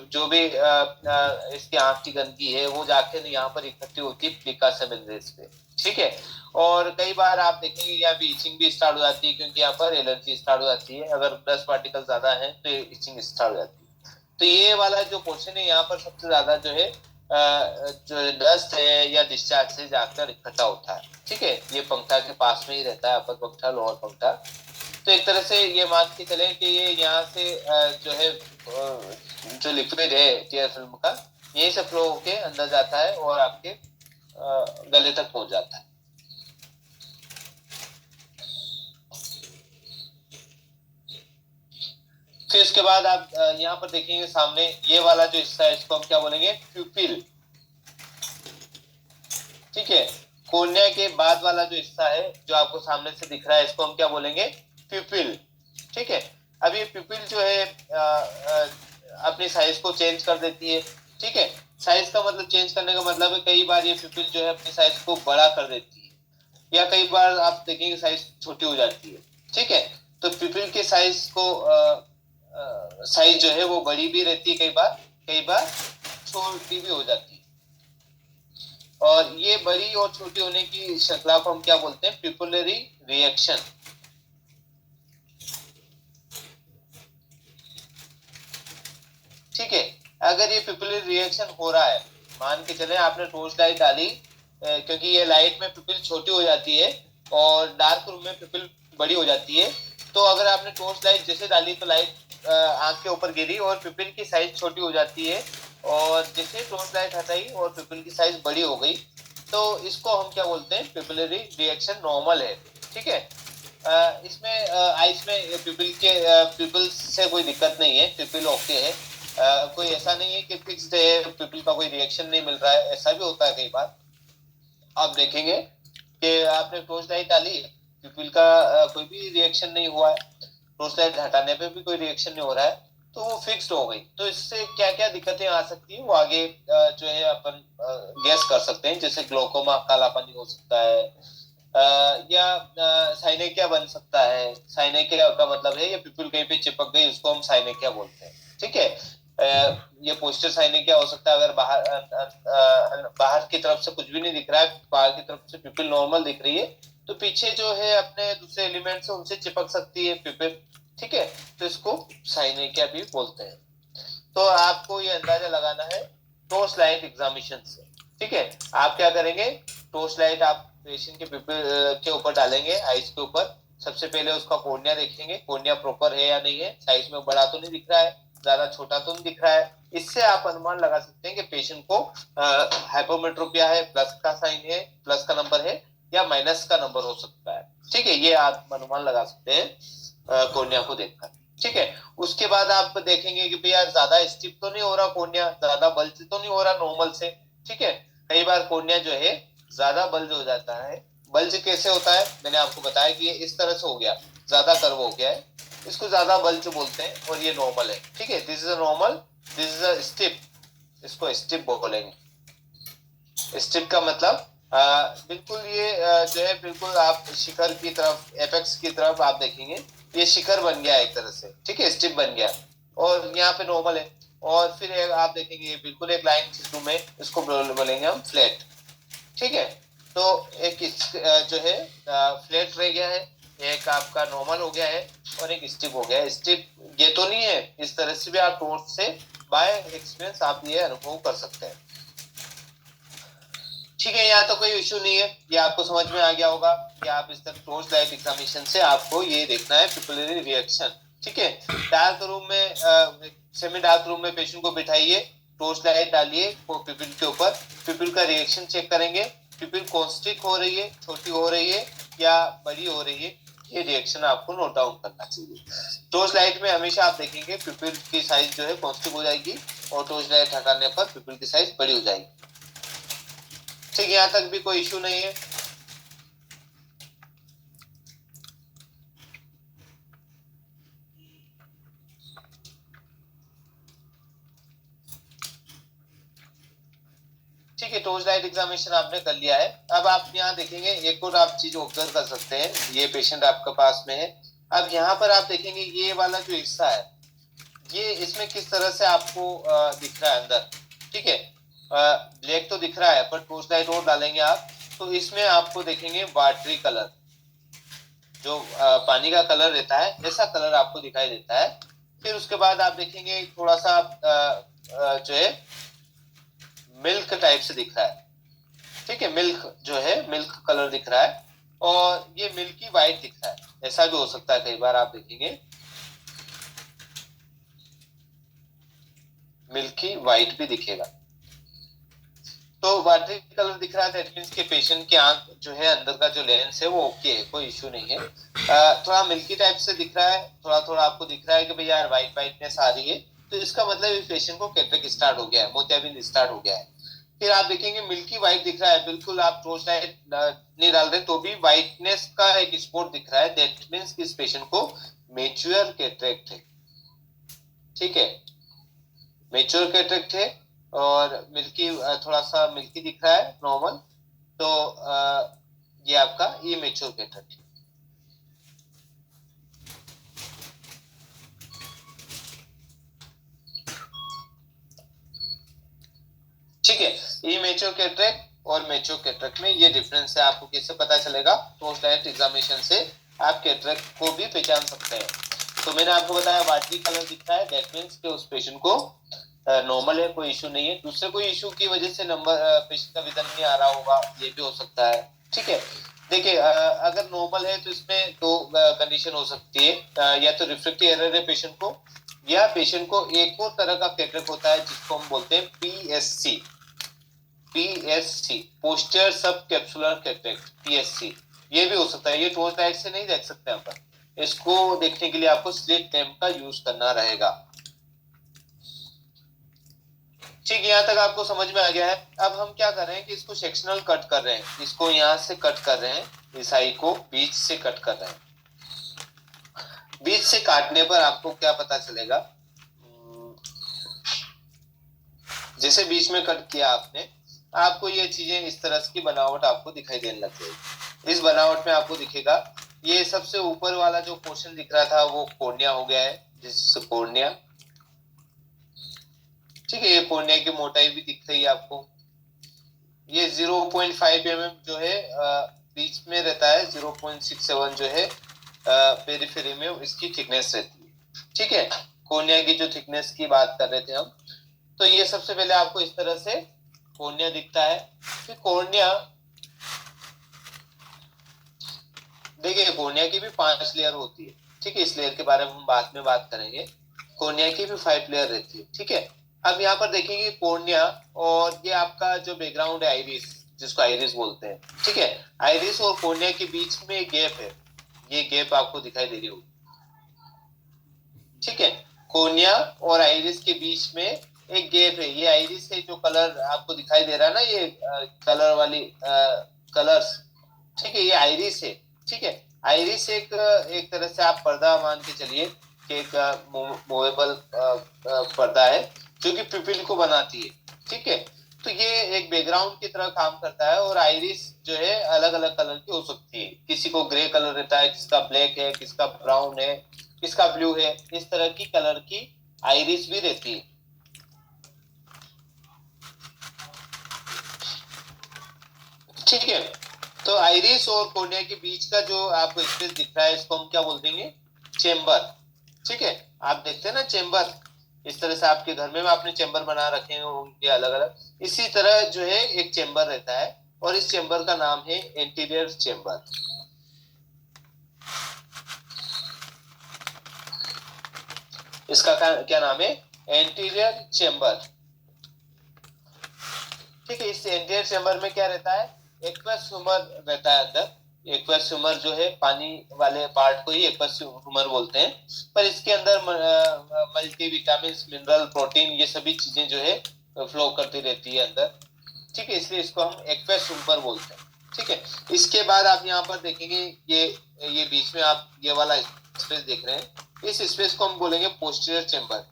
Speaker 2: जो भी इसकी आंख की गंदगी है, वो जाके यहाँ पर इकट्ठी होती है प्लीका सेमिलरिस पे। ठीक है, और कई बार आप देखेंगे यहाँ भी इचिंग भी स्टार्ट हो जाती है, क्योंकि यहाँ पर एलर्जी स्टार्ट हो जाती है। अगर डस्ट पार्टिकल ज्यादा है तो इचिंग स्टार्ट हो जाती है। तो ये वाला जो पोर्शन है, यहाँ पर सबसे ज्यादा जो है जो डस्ट है या डिस्चार्ज से जाकर इकट्ठा होता है। ठीक है, ये पंखा के पास में ही रहता है, अपर पंखा लोअर पंखा। तो एक तरह से ये मान के चले कि ये यहाँ से जो है जो लिक्विड है टीयर फिल्म का, यहीं से फ्लो होके अंदर जाता है और आपके गले तक पहुंच जाता है। फिर उसके बाद आप यहाँ पर देखेंगे सामने ये वाला जो हिस्सा है, इसको हम क्या बोलेंगे, प्यूपिल। ठीक है, कोर्निया के बाद वाला जो हिस्सा है, जो आपको सामने से दिख रहा है, इसको हम क्या बोलेंगे, प्यूपिल। ठीक है, अब ये प्यूपिल जो है अपनी साइज को चेंज कर देती है। ठीक है, साइज का मतलब, चेंज करने का मतलब है, कई बार ये प्यूपिल जो है अपनी साइज को बड़ा कर देती है, या कई बार आप देखेंगे साइज छोटी हो जाती है। ठीक है, तो प्यूपिल के साइज को साइज जो है वो बड़ी भी रहती है, कई बार छोटी भी हो जाती है। और ये बड़ी और छोटी होने की श्रृंखला को हम क्या बोलते हैं, प्यूपिलरी रिएक्शन। ठीक है, अगर ये प्यूपिलरी रिएक्शन हो रहा है, मान के चले आपने टॉर्च लाइट डाली, क्योंकि ये लाइट में प्यूपिल छोटी हो जाती है और डार्क रूम में प्यूपिल बड़ी हो जाती है। तो अगर आपने टॉर्च लाइट जैसे डाली, तो लाइट आंख के ऊपर गिरी और प्यूपिल की साइज छोटी हो जाती है, और जैसे टॉर्च लाइट हटाई और प्यूपिल की साइज बड़ी हो गई, तो इसको हम क्या बोलते हैं, प्यूपिलरी रिएक्शन नॉर्मल है। ठीक है, इसमें आइस में प्यूपिल से कोई दिक्कत नहीं है, प्यूपिल ओके है। कोई ऐसा नहीं है कि फिक्स्ड है, प्यूपिल का कोई रिएक्शन नहीं मिल रहा है, ऐसा भी होता है कई बार। आप देखेंगे कि आपने टॉर्च लाइट डाली, प्यूपिल का कोई भी रिएक्शन नहीं हुआ है, टॉर्च लाइट हटाने पे भी कोई रिएक्शन नहीं हो रहा है, तो वो फिक्स्ड हो गई। तो इससे क्या क्या दिक्कतें आ सकती है वो आगे जो है अपन गेस कर सकते हैं, जैसे ग्लोकोमा कालापन हो सकता है, या साइनेकिया बन सकता है। साइनेकिया का मतलब है ये पिपुल कहीं पे चिपक गई, उसको हम साइनेकिया बोलते हैं। ठीक है, ये पोस्टर साइनेकिया हो सकता है अगर बाहर की तरफ से कुछ भी नहीं दिख रहा है, बाहर की तरफ से पिपुल नॉर्मल दिख रही है, तो पीछे जो है अपने दूसरे एलिमेंट से उनसे चिपक सकती है पिपुल। ठीक है, तो इसको साइनेकिया भी बोलते हैं। तो आपको ये अंदाजा लगाना है टॉर्च लाइट एग्जामिनेशन से। ठीक है, आप क्या करेंगे, टॉर्च लाइट आप पेशेंट के के ऊपर डालेंगे, आइज के ऊपर। सबसे पहले उसका कॉर्निया देखेंगे, कॉर्निया प्रॉपर है या नहीं है, साइज में बड़ा तो नहीं दिख रहा है, ज्यादा छोटा तो नहीं दिख रहा है। इससे आप अनुमान लगा सकते हैं कि पेशेंट को हाइपोमेट्रोपिया है, प्लस का साइन है, प्लस का नंबर है, या माइनस का नंबर हो सकता है। ठीक है, ये आप अनुमान लगा सकते हैं कॉर्निया को देखकर। ठीक है, उसके बाद आप देखेंगे कि भैया ज्यादा स्टिफ तो नहीं हो रहा कॉर्निया, ज्यादा बल्ज तो नहीं हो रहा नॉर्मल से। ठीक है, कई बार कॉर्निया जो है ज्यादा बल्ज हो जाता है। बल्ज कैसे होता है, मैंने आपको बताया कि ये इस तरह से हो गया, ज्यादा कर्व हो गया है, इसको ज्यादा बल्ज बोलते हैं, और ये नॉर्मल है। ठीक है, this is a normal, this is a steep, इसको स्टिप बोलेंगे। स्टिप का मतलब बिल्कुल ये जो है बिल्कुल आप शिखर की तरफ, एपेक्स की तरफ आप देखेंगे, ये शिखर बन गया एक तरह से। ठीक है, स्टिप बन गया, और यहाँ पे नॉर्मल है। और फिर आप देखेंगे ये बिल्कुल एक लाइन सिस्टम में, इसको बोलेंगे हम फ्लैट। ठीक है, तो एक जो है फ्लैट रह गया है, एक आपका नॉर्मल हो गया है, और एक स्टिप हो गया है। स्टिप ये तो नहीं है, इस तरह से भी आप टोर्च से बाय एक्सपीरियंस आप ये अनुभव कर सकते हैं। ठीक है, यहाँ तो कोई इश्यू नहीं है, ये आपको समझ में आ गया होगा कि आप इस तरह टॉर्च लाइट एग्जामिनेशन से आपको ये देखना है पिपुलरी रिएक्शन। ठीक है, डार्क रूम में सेमी डार्क रूम में पेशेंट को बिठाइए, टॉर्च लाइट डालिए पिपुल के ऊपर, पिपुल का रिएक्शन चेक करेंगे, पिपुल कॉन्स्ट्रिक्ट हो रही है, छोटी हो रही है, या बड़ी हो रही है, ये रिएक्शन आपको नोट डाउन करना चाहिए। टॉर्च लाइट में हमेशा आप देखेंगे पिपुल की साइज जो है कॉन्स्ट्रिक्ट हो जाएगी, और टॉर्च लाइट हटाने पर पिपुल की साइज बड़ी हो जाएगी। ठीक, यहाँ तक भी कोई इश्यू नहीं है। ठीक है, टॉर्च लाइट एग्जामिनेशन आपने कर लिया है। अब आप यहाँ देखेंगे एक और आप चीज ऑब्जर्व कर सकते हैं, ये पेशेंट आपके पास में है। अब यहाँ पर आप देखेंगे ये वाला जो हिस्सा है, ये इसमें किस तरह से आपको दिख रहा है अंदर। ठीक है, ब्लैक तो दिख रहा है, पर टॉर्च लाइट और डालेंगे आप, तो इसमें आपको देखेंगे वाटरी कलर, जो पानी का कलर रहता है, ऐसा कलर आपको दिखाई देता है। फिर उसके बाद आप देखेंगे थोड़ा सा जो है मिल्क टाइप से दिख रहा है। ठीक है, मिल्क जो है मिल्क कलर दिख रहा है, और ये मिल्की वाइट दिख रहा है, ऐसा भी हो सकता है। कई बार आप देखेंगे मिल्की वाइट भी दिखेगा। तो वाटरी कलर दिख रहा है, दैट मींस के पेशेंट की आंख जो है अंदर का जो लेंस है वो ओके है, कोई इश्यू नहीं है। थोड़ा मिल्की टाइप से दिख रहा है, थोड़ा थोड़ा आपको दिख रहा है कि भैया यार वाइट वाइटनेस आ रही है, तो इसका मतलब इस पेशेंट को कैटरेक्ट स्टार्ट हो गया है, मोतियाबिंद स्टार्ट हो गया है। फिर आप देखेंगे मिल्की वाइट दिख रहा है, बिल्कुल आप टॉर्च लाइट नहीं डाल रहे तो भी वाइटनेस का एक स्पॉट दिख रहा है, दैट मींस इस पेशेंट को मेच्योर कैटरेक्ट है। ठीक है, मेच्योर कैटरेक्ट है, और मिल्की थोड़ा सा मिल्की दिख रहा है नॉर्मल, तो ये आपका ये मेच्योर कैटरेक्ट है। ठीक है, ये मेच्योर कैटरेक्ट और मेच्योर कैटरेक्ट में ये डिफरेंस है, आपको कैसे पता चलेगा, पोस्ट डायरेक्ट एग्जामिनेशन से आप कैटरेक्ट को भी पहचान सकते हैं। तो मैंने आपको बताया वाटरी कलर दिखता है, दैट मींस कि उस पेशेंट को नॉर्मल है, कोई इशू नहीं है। दूसरे कोई इशू की वजह से नंबर पेशेंट का विजन नहीं आ रहा होगा, ये भी हो सकता है। ठीक है, देखिए अगर नॉर्मल है तो इसमें दो कंडीशन हो सकती है, या तो रिफ्रैक्टिव एरर है पेशेंट को, या पेशेंट को एक और तरह का कैटरेक्ट होता है जिसको हम बोलते हैं पीएससी। पीएससी पोस्टर सब कैप्सुलर कैटरेक्ट, पीएससी, ये भी हो सकता है। ये टॉर्च लाइट से नहीं देख सकते अपन, इसको देखने के लिए आपको स्लिट लैंप का यूज करना रहेगा। ठीक, यहाँ तक आपको समझ में आ गया है। अब हम क्या कर रहे हैं कि इसको सेक्शनल कट कर रहे हैं, इसको यहाँ से कट कर रहे हैं, इस आई को बीच से कट कर रहे हैं। बीच से काटने पर आपको क्या पता चलेगा, जैसे बीच में कट किया आपने, आपको ये चीजें इस तरह की बनावट आपको दिखाई देने लग जाएगी। इस बनावट में आपको दिखेगा ये सबसे ऊपर वाला जो पोर्शन दिख रहा था वो कॉर्निया हो गया है, जिस कॉर्निया, ठीक है। ये कॉर्निया की मोटाई भी दिख रही है आपको। ये 0.5 mm जो है बीच में रहता है, 0.67 जो है पेरिफेरी में इसकी थिकनेस रहती है, ठीक है। कॉर्निया की जो थिकनेस की बात कर रहे थे हम, तो ये सबसे पहले आपको इस तरह से कॉर्निया दिखता है। फिर कॉर्निया, देखिए कॉर्निया की भी 5 लेयर होती है, ठीक है। इस लेयर के बारे में हम बाद में बात करेंगे। कॉर्निया की भी 5 लेयर रहती है, ठीक है। अब यहाँ पर देखेंगे कॉर्निया, और ये आपका जो बैकग्राउंड है आइरिस, जिसको आइरिस बोलते हैं, ठीक है। आइरिस और कॉर्निया के बीच में एक गैप है, ये गैप आपको दिखाई दे रही होगी, ठीक है। कॉर्निया और आइरिस के बीच में एक गैप है, ये आइरिस है जो कलर आपको दिखाई दे रहा है ना, ये कलर वाली कलर्स, ठीक है। ये आइरिस है, ठीक है। आइरिस एक एक तरह से आप पर्दा मान के चलिए कि एक मूवेबल पर्दा है जो कि पिपिल को बनाती है, ठीक है। तो ये एक बैकग्राउंड की तरह काम करता है, और आइरिस जो है अलग अलग कलर की हो सकती है। किसी को ग्रे कलर रहता है, किसका ब्लैक है, किसका ब्राउन है, किसका ब्लू है, इस तरह की कलर की आइरिस भी रहती है, ठीक है। तो आइरिस और कॉर्निया के बीच का जो आपको स्पेस दिख रहा है, इसको हम क्या बोल देंगे, चेम्बर, ठीक है। आप देखते हैं ना चेम्बर, इस तरह से आपके घर में आपने चेम्बर बना रखे हैं उनके अलग अलग, इसी तरह जो है एक चेम्बर रहता है, और इस चेम्बर का नाम है एंटीरियर चेम्बर। इसका क्या नाम है, एंटीरियर चेम्बर, ठीक है। इस एंटीरियर चेम्बर में क्या रहता है, एक्वस ह्यूमर रहता है अंदर। एक्वस ह्यूमर जो है पानी वाले पार्ट को ही एक्वस ह्यूमर बोलते हैं, पर इसके अंदर मल्टी विटामिन, मिनरल, प्रोटीन, ये सभी चीजें जो है फ्लो करती रहती है अंदर, ठीक है। इसलिए इसको हम एक्वस ह्यूमर बोलते हैं, ठीक है। इसके बाद आप यहाँ पर देखेंगे ये बीच में आप ये वाला स्पेस देख रहे हैं, इस स्पेस को हम बोलेंगे पोस्टीरियर चेम्बर।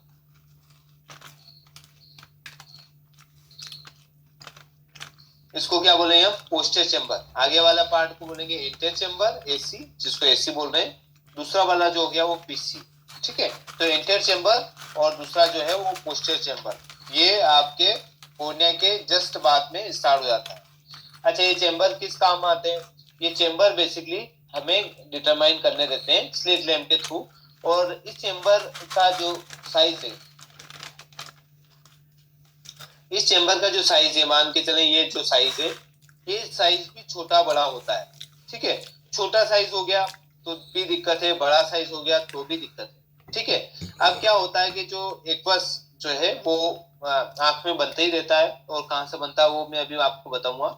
Speaker 2: इसको क्या बोलेंगे हम, पोस्टीरियर चेम्बर। आगे वाला पार्ट को बोलेंगे इंटर चेम्बर, एसी, जिसको एसी बोल रहे हैं। दूसरा वाला जो हो गया वो पीसी, ठीक है। तो इंटर चेम्बर और दूसरा जो है वो पोस्टीरियर चेम्बर, ये आपके कॉर्निया के जस्ट बाद में स्टार्ट हो जाता है। अच्छा, ये चेम्बर किस काम आते हैं, ये चेम्बर बेसिकली हमें डिटरमाइन करने देते हैं स्लिट लैम्प के थ्रू। और इस चेम्बर का जो साइज है, इस चेम्बर का जो साइज है, मान के चले ये जो साइज है, ये साइज भी छोटा बड़ा होता है, ठीक है। छोटा साइज हो गया तो भी दिक्कत है, बड़ा साइज हो गया तो भी दिक्कत है, ठीक है। अब क्या होता है कि जो एक्वस जो है वो आंख में बनता ही रहता है, और कहाँ से बनता है वो मैं अभी आपको बताऊंगा।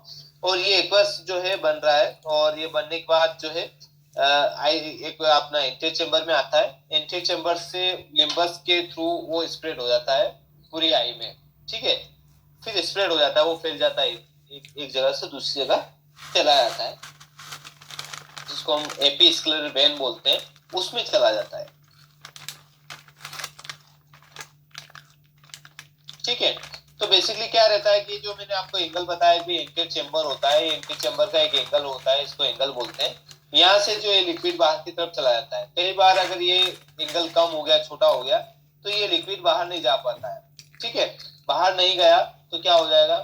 Speaker 2: और ये एक्वस जो है बन रहा है, और ये बनने के बाद जो है आई एक अपना एंटीरियर चेम्बर में आता है। एंटीरियर चेम्बर से लिम्बस के थ्रू वो स्प्रेड हो जाता है पूरी आई में, ठीक है। फिर स्प्रेड हो जाता है, वो फैल जाता है, एक जगह से दूसरी जगह चला जाता है, जिसको हम एपीस्क्लेरल वेन बोलते हैं, उसमें चला जाता है, ठीक है। तो बेसिकली क्या रहता है कि जो मैंने आपको एंगल बताया कि एंटीरियर चेम्बर होता है, एंटीरियर चेम्बर का एक एंगल होता है, इसको एंगल बोलते हैं। यहाँ से जो ये लिक्विड बाहर की तरफ चला जाता है। कई बार अगर ये एंगल कम हो गया, छोटा हो गया, तो ये लिक्विड बाहर नहीं जा पाता है, ठीक है। बाहर नहीं गया तो क्या हो जाएगा,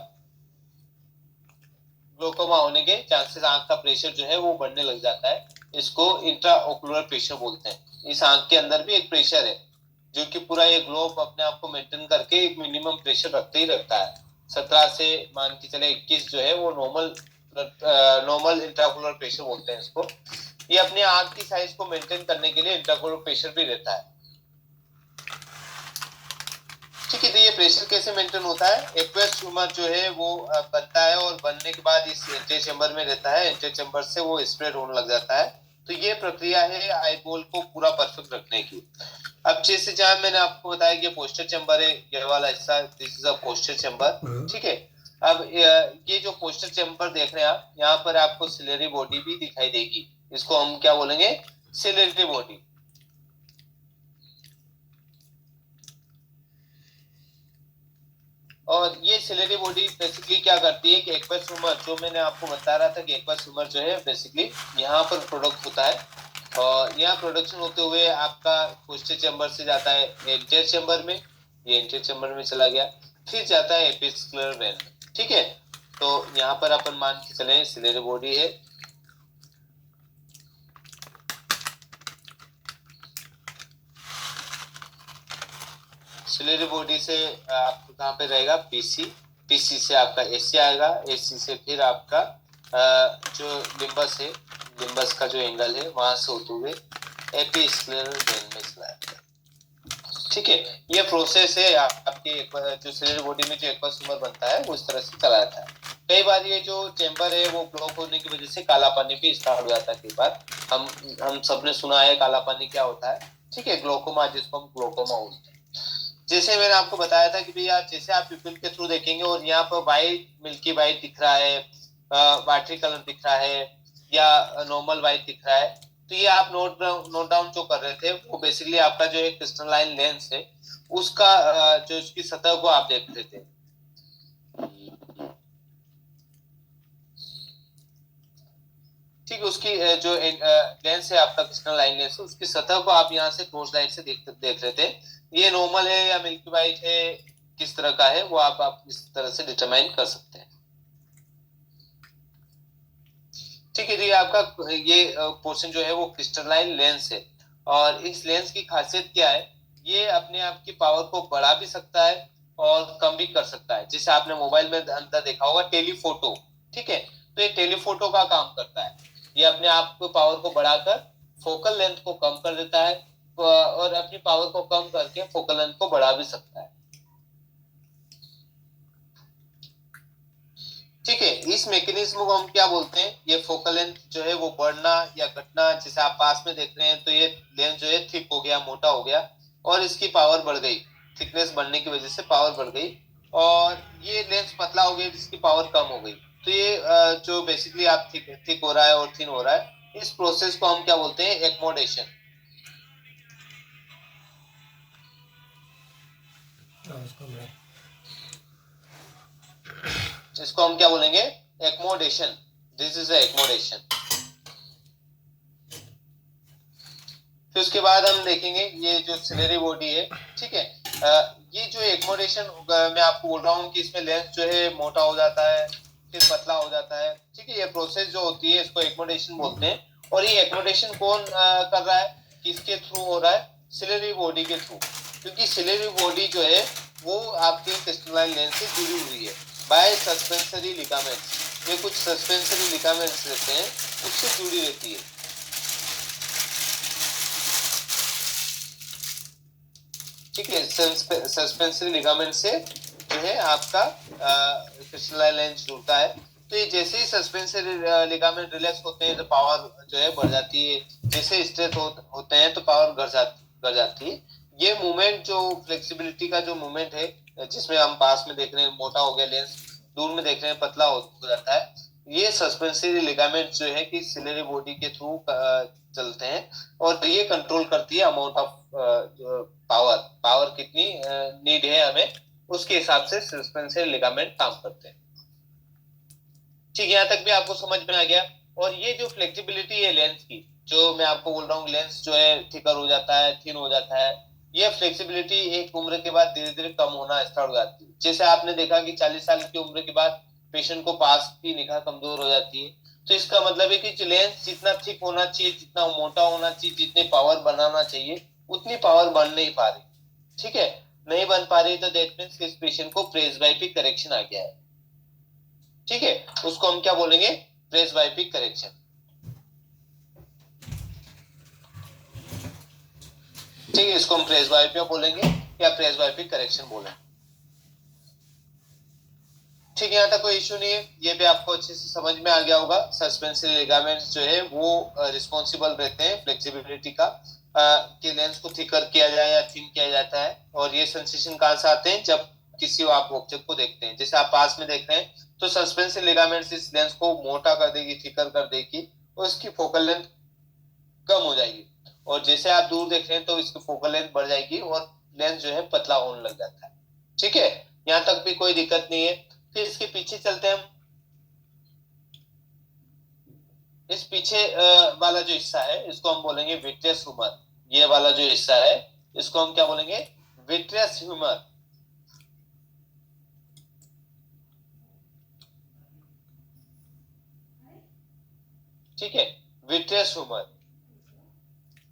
Speaker 2: ग्लोकोमा होने के चांसेस, आंख का प्रेशर जो है वो बढ़ने लग जाता है। इसको इंट्राओकुलर प्रेशर बोलते हैं। इस आंख के अंदर भी एक प्रेशर है, जो कि पूरा ये ग्लोब अपने आप को मेंटेन करके एक मिनिमम प्रेशर रखते ही रखता है। 17 से मान के चले 21 जो है वो नॉर्मल इंट्राओकुलर प्रेशर बोलते हैं इसको। ये अपने आंख की साइज को मेंटेन करने के लिए इंट्राओकुलर प्रेशर भी रहता है, ठीक है। तो ये प्रेशर कैसे मेंटेन होता है, एक्वस ह्यूमर जो है वो बनता है, और बनने के बाद इस एंटीरियर चेम्बर में रहता है, एंटीरियर चेम्बर से वो स्प्रेड होने लग जाता है। तो ये प्रक्रिया है आईबॉल को पूरा परफेक्ट रखने की। अब जैसे जहां मैंने आपको बताया कि पोस्टर चेम्बर है, ये वाला हिस्सा, this is a poster chamber, ठीक है। अब ये जो पोस्टर चेम्बर देख रहे हैं आप, यहाँ पर आपको सिलेरी बॉडी भी दिखाई देगी, इसको हम क्या बोलेंगे, सिलेरी बॉडी। और ये सिलेरी बॉडी बेसिकली क्या करती है कि एक्वस ह्यूमर, जो मैंने आपको बता रहा था कि एक्वस ह्यूमर जो है बेसिकली यहाँ पर प्रोडक्ट होता है, और यहाँ प्रोडक्शन होते हुए आपका पोस्टर चैम्बर से जाता है एंटीरियर चैम्बर में, ये एंटीरियर चैम्बर में चला गया, फिर जाता है एपिस्क्लेरल वेन में। ठीक है, तो यहाँ पर अपन मान के चले सिलेरी बॉडी है, सिलेरी बॉडी से आपको कहाँ पे रहेगा पीसी, पीसी से आपका एसी आएगा, एसी से फिर आपका जो लिम्बस है, लिम्बस का जो एंगल है वहां से होते हुए एपिस्क्लेरल वेन में चला जाता है। ठीक है, ये प्रोसेस है आपके जो सिलेरी बॉडी में जो एक्वस ह्यूमर बनता है वो इस तरह से चला जाता है। कई बार ये जो चैम्बर है वो ब्लॉक होने की वजह से काला पानी भी स्टार्ट हो जाता है। कई बार हम सबने सुना है काला पानी क्या होता है, ठीक है, ग्लोकोमा, जिसको हम ग्लोकोमा बोलते हैं। जैसे मैंने आपको बताया था कि भैया जैसे आप प्यूपिल के थ्रू देखेंगे और यहाँ पर वाइट, मिल्की वाइट दिख रहा है, वाटरी कलर दिख रहा है या नॉर्मल वाइट दिख रहा है, तो ये आप नोट डाउन जो कर रहे थे वो बेसिकली आपका जो एक क्रिस्टलाइन लेंस है उसका जो उसकी सतह को आप देख रहे थे। ठीक है, उसकी जो लेंस है आपका क्रिस्टलाइन लेंस, उसकी सतह को आप यहाँ से टॉर्च लाइट से देख रहे थे। ये नॉर्मल है या मिल्की वाइट है, किस तरह का है, वो आप इस तरह से डिटरमाइन कर सकते हैं। ठीक है, तो ये आपका ये पोर्शन जो है वो क्रिस्टलाइन लेंस है, और इस लेंस की खासियत क्या है, ये अपने आप की पावर को बढ़ा भी सकता है और कम भी कर सकता है। जैसे आपने मोबाइल में अंदर देखा होगा टेलीफोटो, ठीक है, तो ये टेलीफोटो का काम करता है। ये अपने आप को पावर को बढ़ाकर फोकल लेंथ को कम कर देता है और अपनी पावर को कम करके फोकल लेंथ को बढ़ा भी सकता है। ठीक है, इस मैकेनिज्म को हम क्या बोलते हैं, ये फोकल लेंथ जो है वो बढ़ना या घटना, जैसे आप पास में देख रहे हैं तो ये लेंथ जो है थिक हो गया, मोटा हो गया, और इसकी पावर बढ़ गई, थिकनेस बढ़ने की वजह से पावर बढ़ गई, और ये लेंस पतला हो गया जिसकी पावर कम हो गई। तो ये जो बेसिकली आप थिक हो रहा है और थिन हो रहा है, इस प्रोसेस को हम क्या बोलते हैं, एक्मोडेशन। इसको हम क्या बोलेंगे, एक्मोडेशन। This is एक्मोडेशन। फिर उसके बाद हम देखेंगे ये जो सिलेरी बॉडी है, ठीक है, ये जो एक्मोडेशन मैं आपको बोल रहा हूँ कि इसमें लेंस जो है मोटा हो जाता है, फिर पतला हो जाता है। ठीक है, ये प्रोसेस जो होती है इसको एक्मोडेशन बोलते हैं। और ये एक्मोडेशन कौन कर रहा है, किसके थ्रू हो रहा है, सिलेरी बॉडी के थ्रू, क्योंकि सिलेरी बॉडी जो है वो आपके क्रिस्टलाइन लेंस से जुड़ी हुई है बाय सस्पेंसरी लिगामेंट्स। ये कुछ सस्पेंसरी लिगामेंट्स रहते हैं, उससे जुड़ी रहती है। ठीक है, सस्पेंसरी लिगामेंट से जो है आपका क्रिस्टलाइन लेंस जुड़ता है। तो ये जैसे ही सस्पेंसरी लिगामेंट रिलैक्स होते हैं तो पावर जो है बढ़ जाती है, जैसे स्ट्रेच होते हैं तो पावर घट जाती है। ये मूवमेंट जो फ्लेक्सिबिलिटी का जो मूवमेंट है, जिसमें हम पास में देख रहे हैं मोटा हो गया लेंस, दूर में देख रहे हैं पतला हो जाता है, ये सस्पेंसरी लिगामेंट जो है कि सिलेरी बॉडी के थ्रू चलते हैं, और ये कंट्रोल करती है अमाउंट ऑफ पावर, पावर कितनी नीड है हमें, उसके हिसाब से सस्पेंसरी लिगामेंट काम करते हैं। ठीक, यहाँ तक भी आपको समझ में आ गया। और ये जो फ्लेक्सिबिलिटी है लेंस की, जो मैं आपको बोल रहा हूँ लेंस जो है थिकर हो जाता है, थिन हो जाता है, ये फ्लेक्सिबिलिटी एक उम्र के बाद धीरे धीरे कम होना स्टार्ट हो जाती है। जैसे आपने देखा कि 40 साल की उम्र के बाद पेशेंट को पास की निगाह कमजोर हो जाती है, तो इसका मतलब है कि लेंस जितना थिक होना चाहिए, जितना मोटा होना चाहिए, जितनी पावर बनाना चाहिए, उतनी पावर बन नहीं पा रही। ठीक है, नहीं बन पा रही, तो दैट मींस इस पेशेंट को प्रेसबायोपिक करेक्शन आ गया है। ठीक है, उसको हम क्या बोलेंगे, प्रेसबायोपिक करेक्शन। ठीक है, इसको हम प्रेसबायोपिया बोलेंगे या प्रेसबायोपिक करेक्शन बोलेंगे। ठीक है, यहाँ तक कोई इश्यू नहीं है, ये भी आपको अच्छे से समझ में आ गया होगा। सस्पेंसरी लिगामेंट्स जो है वो रिस्पॉन्सिबल रहते हैं फ्लेक्सिबिलिटी का, कि लेंस को थिकर किया जाए या थिन किया जाता है। और ये सेंसेशन कहाँ से आते हैं, जब किसी आप ऑब्जेक्ट को देखते हैं, जैसे आप पास में देख रहे हैं तो सस्पेंसरी लिगामेंट्स इस लेंस को मोटा कर देगी, थिकर कर देगी, और इसकी फोकल लेंथ कम हो जाएगी। और जैसे आप दूर देख रहे हैं तो इसकी फोकल लेंथ बढ़ जाएगी और लेंस जो है पतला होने लग जाता है। ठीक है, यहाँ तक भी कोई दिक्कत नहीं है। फिर इसके पीछे चलते हैं हम। इस पीछे वाला जो हिस्सा है इसको हम बोलेंगे विट्रियस ह्यूमर। ये वाला जो हिस्सा है इसको हम क्या बोलेंगे? Vitreous humour. ठीक है, विट्रियस ह्यूमर।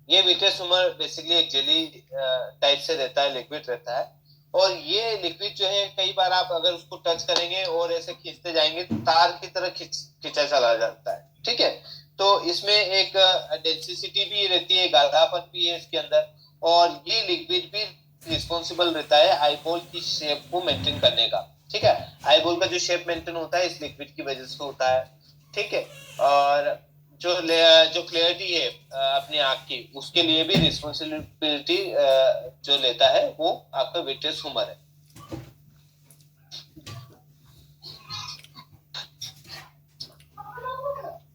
Speaker 2: ये विट्रियस ह्यूमर बेसिकली एक जेली टाइप से रहता है, लिक्विड रहता है। और ये लिक्विड जो है कई बार आप अगर उसको टच करेंगे और ऐसे खींचते जाएंगे तो तार की तरह खींचा चला जाता है। ठीक है, तो इसमें एक डेंसिटी भी रहती है, गाढ़ापन भी है इसके अंदर। और ये लिक्विड भी रिस्पॉन्सिबल रहता है आईबॉल की शेप को मेंटेन करने का। ठीक है, आईबॉल का जो शेप मेंटेन होता है इस लिक्विड की वजह से होता है। ठीक है, और जो क्लैरिटी है अपनी आंख की, उसके लिए भी रिस्पॉन्सिबिलिटी जो लेता है वो आपका विट्रियस ह्यूमर है।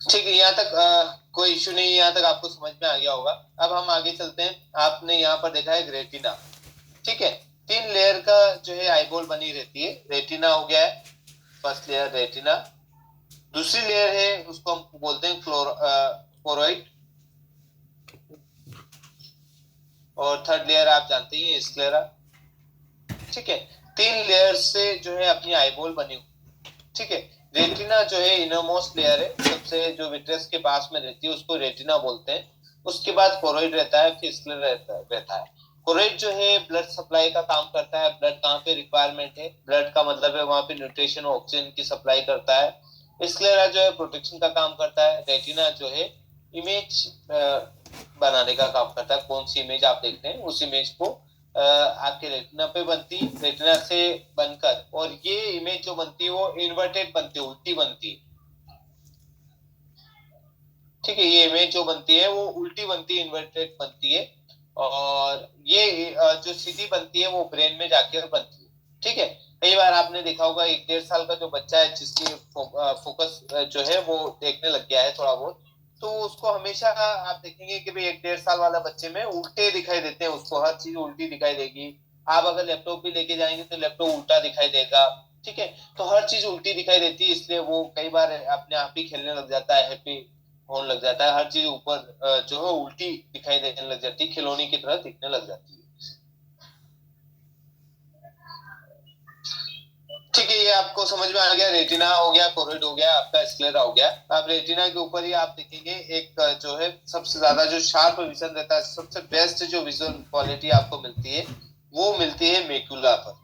Speaker 2: ठीक है, यहाँ तक कोई इश्यू नहीं, यहाँ तक आपको समझ में आ गया होगा। अब हम आगे चलते हैं। आपने यहाँ पर देखा है रेटिना। ठीक है, 3 लेयर का जो है आईबॉल बनी रहती है। रेटिना हो गया है फर्स्ट लेयर, रेटिना। दूसरी लेयर है उसको हम बोलते हैं क्लोराइड। और थर्ड लेयर आप जानते ही हैं, स्क्लेरा। ठीक है, 3 लेयर से जो है अपनी आईबॉल बनी हुई। ठीक है, रेटिना जो है इनरमोस्ट लेयर है, सबसे जो विट्रियस के पास में रहती है उसको रेटिना बोलते हैं। उसके बाद कोरोइड रहता है, फिर स्क्लेरा रहता है। कोरोइड जो है ब्लड सप्लाई का काम करता है। ब्लड कहाँ पे रिक्वायरमेंट है, ब्लड का मतलब है वहां पे न्यूट्रिशन ऑक्सीजन की सप्लाई करता है। स्क्लेरा जो है प्रोटेक्शन का काम करता है। रेटिना जो है इमेज बनाने का काम करता है। कौन सी इमेज आप देखते हैं उस इमेज को आपके रेटिना पे बनती, रेटिना से बनकर, और ये इमेज जो बनती है वो इन्वर्टेड बनती है, उल्टी बनती है। ठीक है, ये इमेज जो बनती है वो उल्टी बनती है, इन्वर्टेड बनती है। और ये जो सीधी बनती है वो ब्रेन में जाके बनती है। ठीक है, कई बार आपने देखा होगा 1-1.5 साल का जो बच्चा है जिसकी फोकस जो है वो देखने लग गया है थोड़ा बहुत, तो उसको हमेशा आप देखेंगे कि भाई 1-1.5 साल वाला बच्चे में उल्टे दिखाई देते हैं, उसको हर चीज उल्टी दिखाई देगी। आप अगर लैपटॉप भी लेके जाएंगे तो लैपटॉप उल्टा दिखाई देगा। ठीक है, तो हर चीज उल्टी दिखाई देती है, इसलिए वो कई बार अपने आप ही खेलने लग जाता है, हैप्पी होने लग जाता है। हर चीज ऊपर जो है उल्टी दिखाई देने लग जाती है, खिलौने की तरह दिखने लग जाती है। ठीक है, ये आपको समझ में आ गया। रेटिना हो गया, कोरोइड हो गया, आपका स्क्लेरा हो गया। अब रेटिना के ऊपर ही आप देखेंगे एक जो है सबसे ज्यादा जो शार्प विजन रहता है, सबसे बेस्ट जो विजुअल क्वालिटी आपको मिलती है वो मिलती है मेक्यूला पर।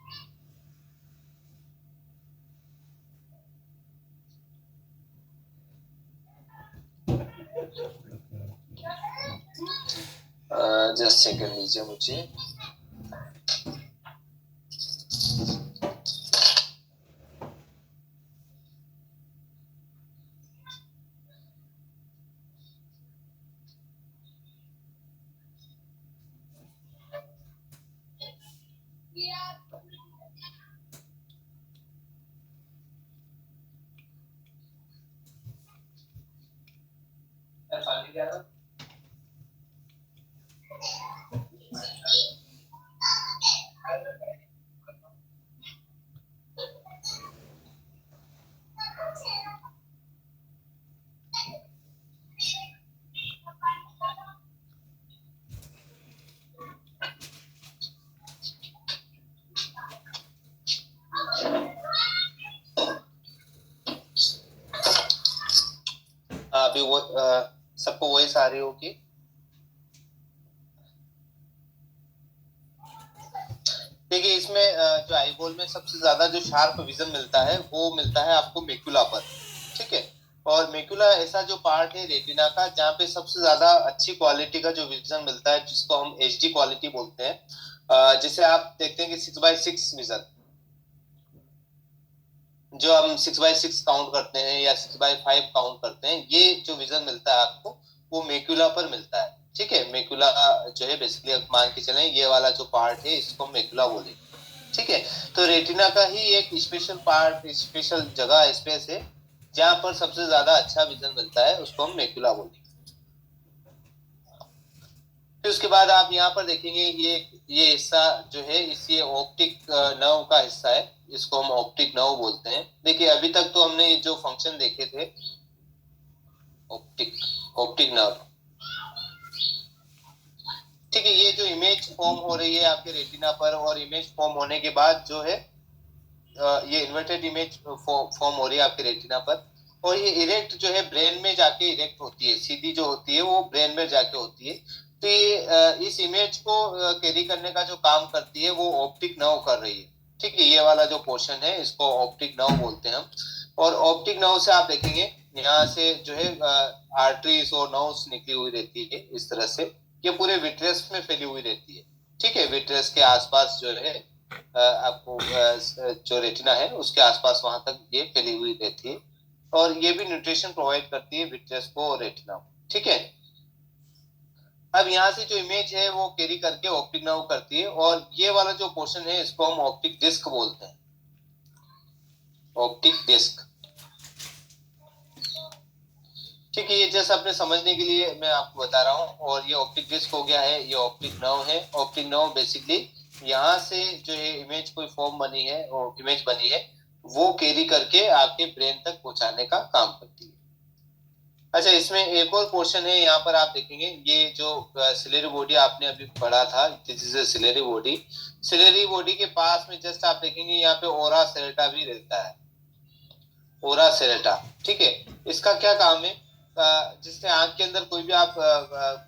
Speaker 2: जस्ट सेकंड लीजिए मुझे। अभी वो सबको वॉइस आ रही होगी। देखिए, इसमें जो आईबॉल में सबसे ज्यादा जो शार्प विजन मिलता है वो मिलता है आपको मेक्यूला पर। ठीक है, और मेक्यूला ऐसा जो पार्ट है रेटिना का जहाँ पे सबसे ज्यादा अच्छी क्वालिटी का जो विजन मिलता है, जिसको हम एचडी क्वालिटी बोलते हैं। जिसे आप देखते हैं कि 6x6 विजन, जो हम 6x6 काउंट करते हैं या 6x5 काउंट करते हैं, ये जो विजन मिलता है आपको वो मेक्यूला पर मिलता है। ठीक है, मेक्यूला जो है बेसिकली मान के चलें ये वाला जो पार्ट है इसको मेक्यूला बोलेंगे। ठीक है, तो रेटिना का ही एक स्पेशल पार्ट, स्पेशल जगह, स्पेस है जहां पर सबसे ज्यादा अच्छा विजन मिलता है, उसको हम मेक्यूला बोलेंगे। फिर उसके बाद आप यहाँ पर देखेंगे ये हिस्सा जो है इस ये ऑप्टिक नर्व का हिस्सा है। इसको हम ऑप्टिक नर्व बोलते हैं। देखिए अभी तक तो हमने जो फंक्शन देखे थे ऑप्टिक नर्व, ठीक है। ये जो इमेज फॉर्म हो रही है आपके रेटिना पर, और इमेज फॉर्म होने के बाद जो है ये इन्वर्टेड इमेज फॉर्म हो रही है आपके रेटिना पर, और ये इरेक्ट जो है ब्रेन में जाके इरेक्ट होती है, सीधी जो होती है वो ब्रेन में जाके होती है। तो ये इस इमेज को कैरी करने का जो काम करती है वो ऑप्टिक नर्व कर रही है, ठीक है। ये वाला जो पोर्शन है इसको ऑप्टिक नर्व बोलते हैं हम। और ऑप्टिक नर्व से आप देखेंगे यहाँ से जो है आर्टरीज और नर्व्स निकली हुई रहती है इस तरह से। ये पूरे विट्रियस में फैली हुई रहती है, ठीक है। विट्रियस के आसपास जो है आपको जो रेटिना है उसके आसपास वहां तक ये फैली हुई रहती है, और ये भी न्यूट्रिशन प्रोवाइड करती है विट्रियस को और रेटिना को, ठीक है। अब यहाँ से जो इमेज है वो कैरी करके ऑप्टिक नर्व करती है, और ये वाला जो पोर्शन है इसको हम ऑप्टिक डिस्क बोलते हैं, ऑप्टिक डिस्क, ठीक है। ये जैसे अपने समझने के लिए मैं आपको बता रहा हूँ। और ये ऑप्टिक डिस्क हो गया है, ये ऑप्टिक नर्व है। ऑप्टिक नर्व बेसिकली यहाँ से जो है इमेज कोई फॉर्म बनी है और इमेज बनी है वो कैरी करके आपके ब्रेन तक पहुंचाने का काम करती है। अच्छा, इसमें एक और पोर्शन है, यहाँ पर आप देखेंगे ये जो सिलेरी बॉडी आपने अभी पढ़ा था, this is ciliary body. Ciliary body के पास में जस्ट आप देखेंगे यहाँ पे ओरा सेरेटा भी रहता है, ओरा सेरेटा, ठीक है। इसका क्या काम है, जिससे आंख के अंदर कोई भी आप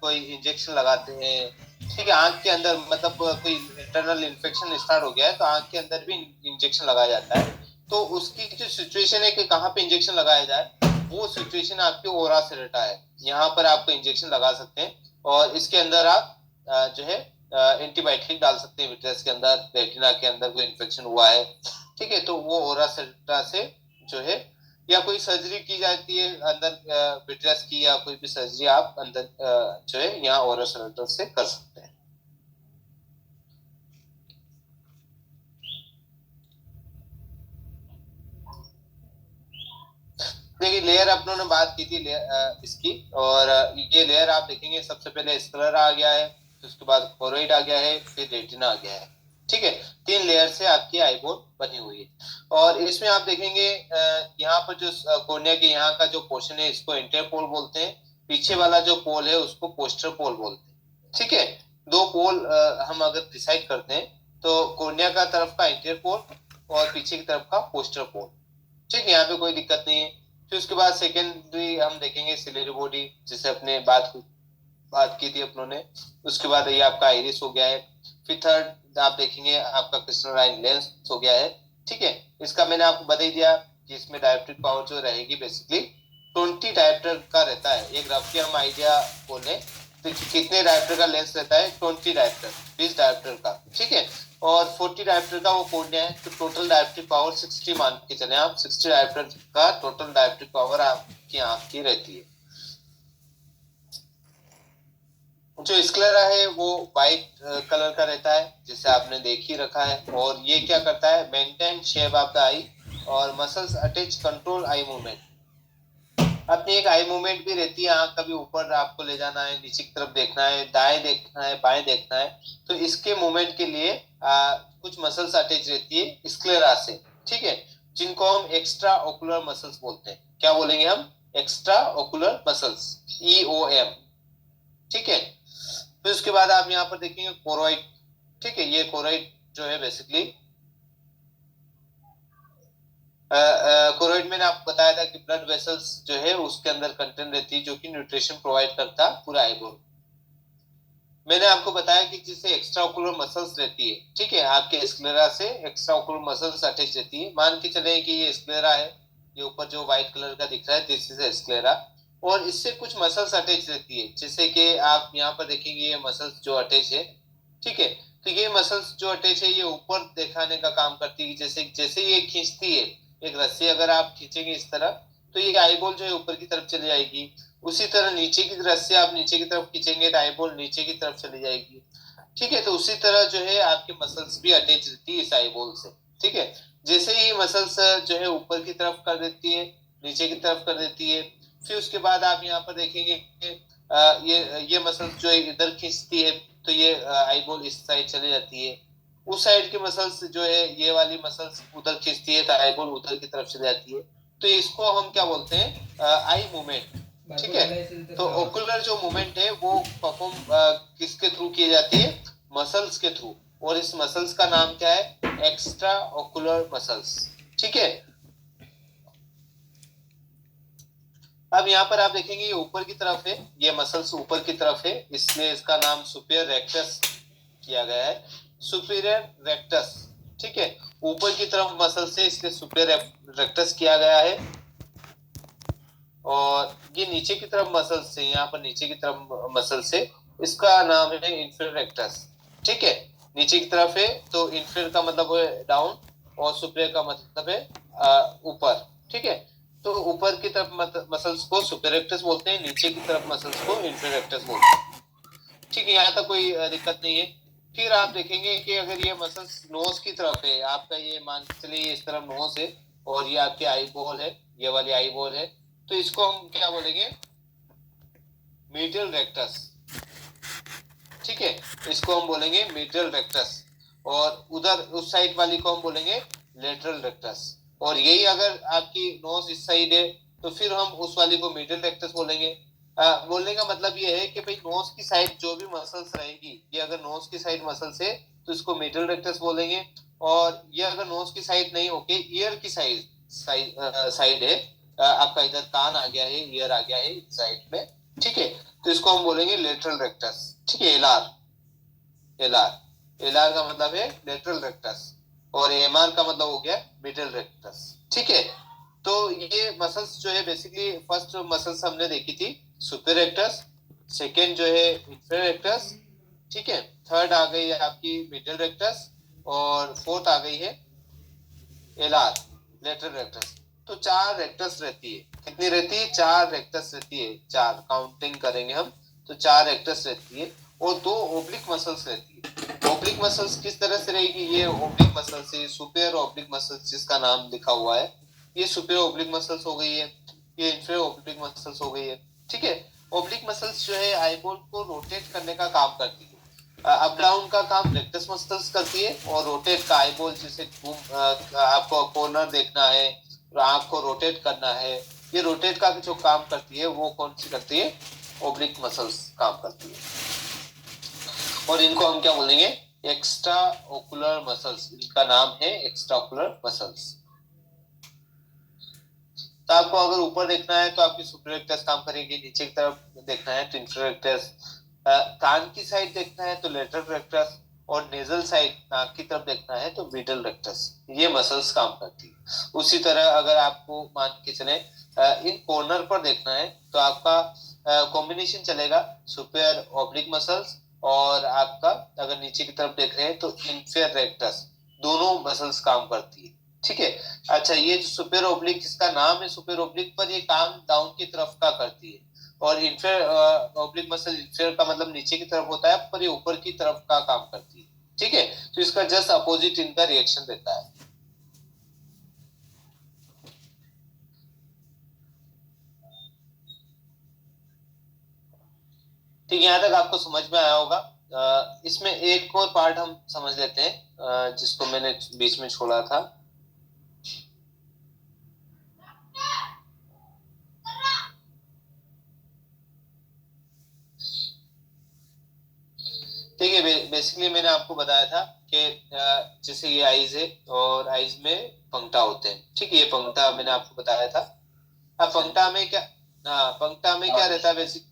Speaker 2: कोई इंजेक्शन लगाते हैं, ठीक है। आंख के अंदर मतलब कोई इंटरनल इन्फेक्शन स्टार्ट हो गया है तो आंख के अंदर भी इंजेक्शन लगाया जाता है। तो उसकी जो सिचुएशन है कि कहाँ पे इंजेक्शन लगाया जाए, वो सिचुएशन आपकी ओरा सेरेटा है। यहाँ पर आपको इंजेक्शन लगा सकते हैं, और इसके अंदर आप जो है एंटीबायोटिक डाल सकते हैं विट्रियस के अंदर, रेटिना के अंदर कोई इन्फेक्शन हुआ है, ठीक है। तो वो ओरा सेरेटा से जो है, या कोई सर्जरी की जाती है अंदर विट्रियस की, या कोई भी सर्जरी आप अंदर जो है यहाँ ओरा सेरेटा से कर सकते हैं। देखिए लेयर अपनों ने बात की थी इसकी, और ये लेयर आप देखेंगे सबसे पहले स्क्लेरा आ गया है, उसके बाद कोरोइड आ गया है, फिर रेटिना आ गया है, ठीक है। 3 लेयर से आपकी आईबोन बनी हुई है। और इसमें आप देखेंगे यहाँ पर जो कोर्निया के यहाँ का जो पोर्शन है इसको इंटीरियर पोल बोलते हैं, पीछे वाला जो पोल है उसको पोस्टर पोल बोलते हैं, ठीक है। 2 पोल हम अगर डिसाइड करते हैं तो कोर्निया का तरफ का इंटीरियर पोल और पीछे की तरफ का पोस्टर पोल, ठीक है। यहाँ पे कोई दिक्कत नहीं है। फिर उसके बाद सेकेंडरी हम देखेंगे सिलेरी बॉडी, जिसे अपने बात की थी अपनों ने। उसके बाद ये आपका आइरिस हो गया है। फिर थर्ड आप देखेंगे आपका क्रिस्टलाइन लेंस हो गया है, ठीक है। इसका मैंने आपको बता ही दिया कि इसमें डायोप्ट्रिक पावर जो रहेगी बेसिकली 20 डायोप्टर का रहता है। एक रफली हम आइडिया बोले तो कितने डायोप्टर का लेंस रहता है, 20 डायोप्टर, 20 डायोप्टर का, ठीक है। और 40 डायोप्टर का वो कोर्निया है, तो टोटल डायोप्ट्रिक पावर 60 मान के चले आप, 60 डायोप्टर का टोटल डायोप्ट्रिक पावर आपकी आंख की रहती है। जो स्क्लेरा है वो व्हाइट कलर का रहता है, जिसे आपने देख ही रखा है। और ये क्या करता है, मेंटेन शेप ऑफ द आई और muscles attach control eye movement. अपनी एक आई मूवमेंट भी रहती है, आंख कभी ऊपर आपको ले जाना है, नीचे की तरफ देखना है, दाएं देखना है, बाएं देखना है, तो इसके मूवमेंट के लिए कुछ मसल्स अटैच रहती है स्क्लेरा से, ठीक है। जिनको हम एक्स्ट्रा ओकुलर मसल्स बोलते हैं। क्या बोलेंगे हम, एक्स्ट्रा ओकुलर मसल्स, EOM, ठीक है। फिर उसके बाद आप यहाँ पर देखेंगे कोरोइड, ठीक है। ये कोरोइड जो है बेसिकली कोरोइड मैंने आपको बताया था कि ब्लड वेसल्स जो है उसके अंदर कंटेंट रहती है, जो कि न्यूट्रिशन प्रोवाइड करता पूरा आईबोन। मैंने आपको बताया कि जिससे एक्स्ट्रा ओकुलर मसल्स रहती है, ठीक है। आपके स्क्लेरा से एक्स्ट्रा ओकुलर मसल्स अटैच रहती है। मान के चले कि ये स्क्लेरा है, ये ऊपर जो व्हाइट कलर का दिख रहा है, दिस इज स्क्लेरा, और इससे कुछ मसल्स अटैच रहती है, जैसे कि आप यहाँ पर देखेंगे ये मसल्स जो अटैच है, ठीक है। तो ये मसल्स जो अटैच है ये ऊपर दिखाने का काम करती है, जैसे जैसे ये खींचती है एक रस्सी, अगर आप खींचेंगे इस तरह तो ये आईबॉल जो है ऊपर की तरफ चली जाएगी। उसी तरह नीचे की रस्सी आप नीचे की तरफ खींचेंगे तो आईबॉल नीचे की तरफ चली जाएगी, ठीक है। तो उसी तरह जो है आपके मसल्स भी अटैच रहती है इस आईबॉल से, ठीक है। जैसे ही मसल्स जो है ऊपर की तरफ कर देती है, नीचे की तरफ कर देती है, फिर उसके बाद आप यहाँ पर देखेंगे ये मसल्स जो है इधर खींचती है, तो ये आईबॉल इस साइड चली जाती है, उस साइड की मसल्स जो है ये वाली मसल्स उधर खींचती है, तो आईबॉल उधर की तरफ चली जाती है, तो इसको हम क्या बोलते हैं, आई मूवमेंट। ठीक है, तो ओकुलर जो मूवमेंट है वो परफॉर्म किसके थ्रू की जाती है, मसल्स के थ्रू, और इस मसल्स का नाम क्या है, एक्स्ट्रा ओकुलर मसल्स। ठीक है, अब यहाँ पर आप देखेंगे ये ऊपर की तरफ है, ये मसल्स ऊपर की तरफ है, इसलिए इसका नाम सुपीरियर रेक्टस किया गया है, सुपीरियर रेक्टस। ठीक है, ऊपर की तरफ मसल से इसलिए सुपीरियर रेक्टस किया गया है, और ये नीचे की तरफ मसल से, यहाँ पर नीचे की तरफ मसल से, इसका नाम है इंफीरियर रेक्टस। ठीक है, नीचे की तरफ है तो इंफीरियर का मतलब है डाउन, और सुपीरियर का मतलब है ऊपर। ठीक है, तो ऊपर की तरफ मसल्स को सुपीरियर रेक्टस बोलते हैं, नीचे की तरफ मसल्स को इंफीरियर रेक्टस बोलते हैं। ठीक है, यहाँ तक कोई दिक्कत नहीं है। फिर आप देखेंगे कि अगर ये मसल्स नोज की तरफ है, आपका ये मान के चलिए इस तरफ नोज है, और ये आपकी आई बॉल है, ये वाली आई बॉल है, तो इसको हम क्या बोलेंगे, मीडियल रेक्टस। ठीक है, इसको हम बोलेंगे मीडियल रेक्टस, और उधर उस साइड वाली को हम बोलेंगे लेटरल रेक्टस। और यही अगर आपकी नोज इस साइड है तो फिर हम उस वाली को मीडियल रेक्टस बोलेंगे। बोलने का मतलब ये है कि भाई नोज की साइड जो भी मसल्स रहेगी, ये अगर नोज की साइड मसल्स है तो इसको मीडियल रेक्टस बोलेंगे, और ये अगर नोज की साइड नहीं होके ईयर की साइड है, आपका इधर कान आ गया है, ईयर आ गया है साइड में, ठीक है, तो इसको हम बोलेंगे लेटरल रेक्टस। ठीक है, एलआर, एलआर एलआर का मतलब है लेटरल रेक्टस, और एमआर का मतलब हो गया मिडिल रेक्टस। ठीक है, तो ये मसल्स जो है बेसिकली फर्स्ट मसल्स हमने देखी थी सुपीरियर रेक्टस, सेकेंड जो है इंफीरियर रेक्टस, ठीक है, थर्ड आ गई है आपकी मिडिल रेक्टस, और फोर्थ आ गई है एलआर लेटरल रेक्टस। तो चार रेक्टस रहती है, कितनी रहती है, चार रेक्टस रहती है, चार काउंटिंग करेंगे हम तो चार रेक्टस रहती है, और दो ओब्लिक मसल्स रहती है। ओब्लिक मसल्स किस तरह से रहेगी, ये ओब्लिक मसल्स है, सुपीरियर ओब्लिक मसल्स जिसका नाम लिखा हुआ है, ये सुपीरियर ओब्लिक मसल्स हो गई है, ये इंफीरियर ओब्लिक मसल्स हो गई है। ठीक है, ओब्लिक मसल्स जो है आईबॉल को रोटेट करने का काम करती है, अप डाउन का काम रेक्टस मसल्स करती है, और रोटेट का आईबॉल जैसे आपको कॉर्नर देखना है, आंख को रोटेट करना है, ये रोटेट का जो काम करती है वो कौन सी करती है, ओब्लिक मसल्स काम करती है, और इनको हम क्या बोलेंगे, एक्स्ट्रा ओकुलर मसल्स, इनका नाम है एक्स्ट्रा ओकुलर मसल्स। तो आपको अगर ऊपर देखना है तो आपकी सुपीरियर रेक्टस काम करेगी, नीचे की तरफ देखना है तो इंफीरियर रेक्टस, कान की साइड देखना है तो लेटरल रेक्टस, और नेजल साइड नाक की तरफ देखना है तो मिडल रेक्टस, ये मसल्स काम करती है। उसी तरह अगर आपको मान के चले इन कॉर्नर पर देखना है तो आपका कॉम्बिनेशन चलेगा सुपीरियर ऑब्लिक मसल्स, और आपका अगर नीचे की तरफ देख रहे हैं तो इंफीरियर रेक्टस, दोनों मसल्स काम करती है। ठीक है, अच्छा, ये जो सुपीरियर ओब्लिक जिसका नाम है सुपीरियर ओब्लिक, पर ये काम डाउन की तरफ का करती है, और इंफीरियर ओब्लिक मसल, इंफीरियर का मतलब नीचे की तरफ होता है, पर ये ऊपर की तरफ का काम करती है। ठीक है, तो इसका जस्ट अपोजिट इनका रिएक्शन देता है। ठीक है, यहाँ तक आपको समझ में आया होगा। इसमें एक और पार्ट हम समझ लेते हैं, जिसको मैंने बीच में छोड़ा था। ठीक है, बेसिकली मैंने आपको बताया था कि जैसे ये आईज है, और आईज में पंक्ता होते हैं। ठीक है, ये पंक्ता मैंने आपको बताया था। अब पंक्ता में क्या, हाँ, पंक्ता में क्या रहता है बेसिक,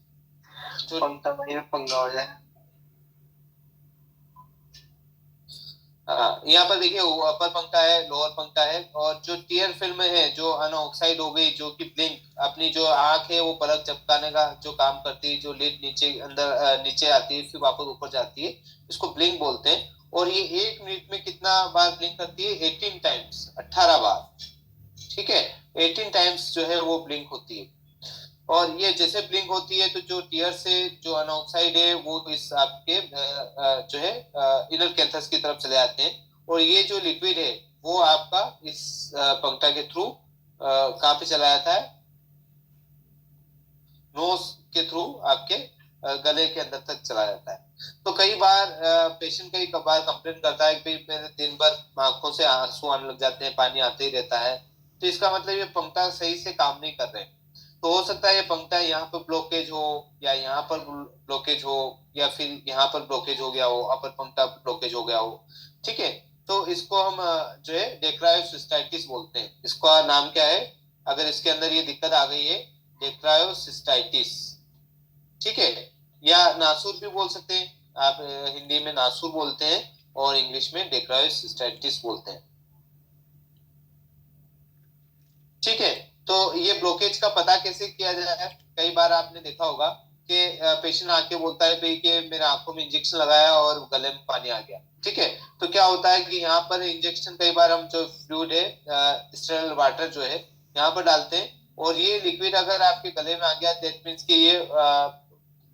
Speaker 2: जो पंक्ता में पंगा हो जाए, हाँ, यहाँ पर देखिए अपर पंक्ता है, लोअर पंक्ता है, और जो टीयर फिल्म है जो अनऑक्साइड हो गई, जो कि ब्लिंक, अपनी जो आंख है वो पलक झपकाने का जो काम करती है, जो लिड नीचे अंदर नीचे आती है फिर वापस ऊपर जाती है, इसको ब्लिंक बोलते हैं। और ये 1 मिनट में कितना बार ब्लिंक करती है, 18 टाइम्स, 18 बार। ठीक है, 18 टाइम्स जो है वो ब्लिंक होती है। और ये जैसे ब्लिंक होती है तो जो टीयर से जो अनऑक्साइड है वो इस आपके जो है इनर कैंथस की तरफ चले आते हैं, और ये जो लिक्विड है वो आपका इस पंक्ता के थ्रू कहाँ पे चला जाता है, नोज के थ्रू आपके गले के अंदर तक चला जाता है। तो कई बार पेशेंट कई बार कंप्लेन करता है कि मेरे दिन भर आंखों से आंसू आने लग जाते हैं, पानी आते ही रहता है। तो इसका मतलब ये पंक्ता सही से काम नहीं कर रहे हैं। तो हो सकता है ये पंक्ता यहाँ पर ब्लॉकेज हो, या यहाँ पर ब्लॉकेज हो, या फिर यहाँ पर ब्लॉकेज हो गया हो, अपर पंक्ता ब्लॉकेज हो गया हो। ठीक है, तो इसको हम जो है डेक्रायोसिस्टाइटिस बोलते हैं। इसका नाम क्या है, अगर इसके अंदर ये दिक्कत आ गई है, डेक्रायोसिस्टाइटिस। ठीक है, या नासूर भी बोल सकते हैं आप, हिंदी में नासूर बोलते हैं और इंग्लिश में डेक्रायोसिस्टाइटिस बोलते हैं। ठीक है, तो ये ब्लॉकेज का पता कैसे किया जाए? कई बार आपने देखा होगा कि पेशेंट आके बोलता है भाई कि मेरे आंखों में इंजेक्शन लगाया और गले में पानी आ गया। ठीक है, तो क्या होता है कि यहाँ पर इंजेक्शन कई बार हम जो फ्लूइड है, स्टेरल वाटर जो है यहाँ पर डालते हैं, और ये लिक्विड अगर आपके गले में आ गया, दैट मीन्स कि ये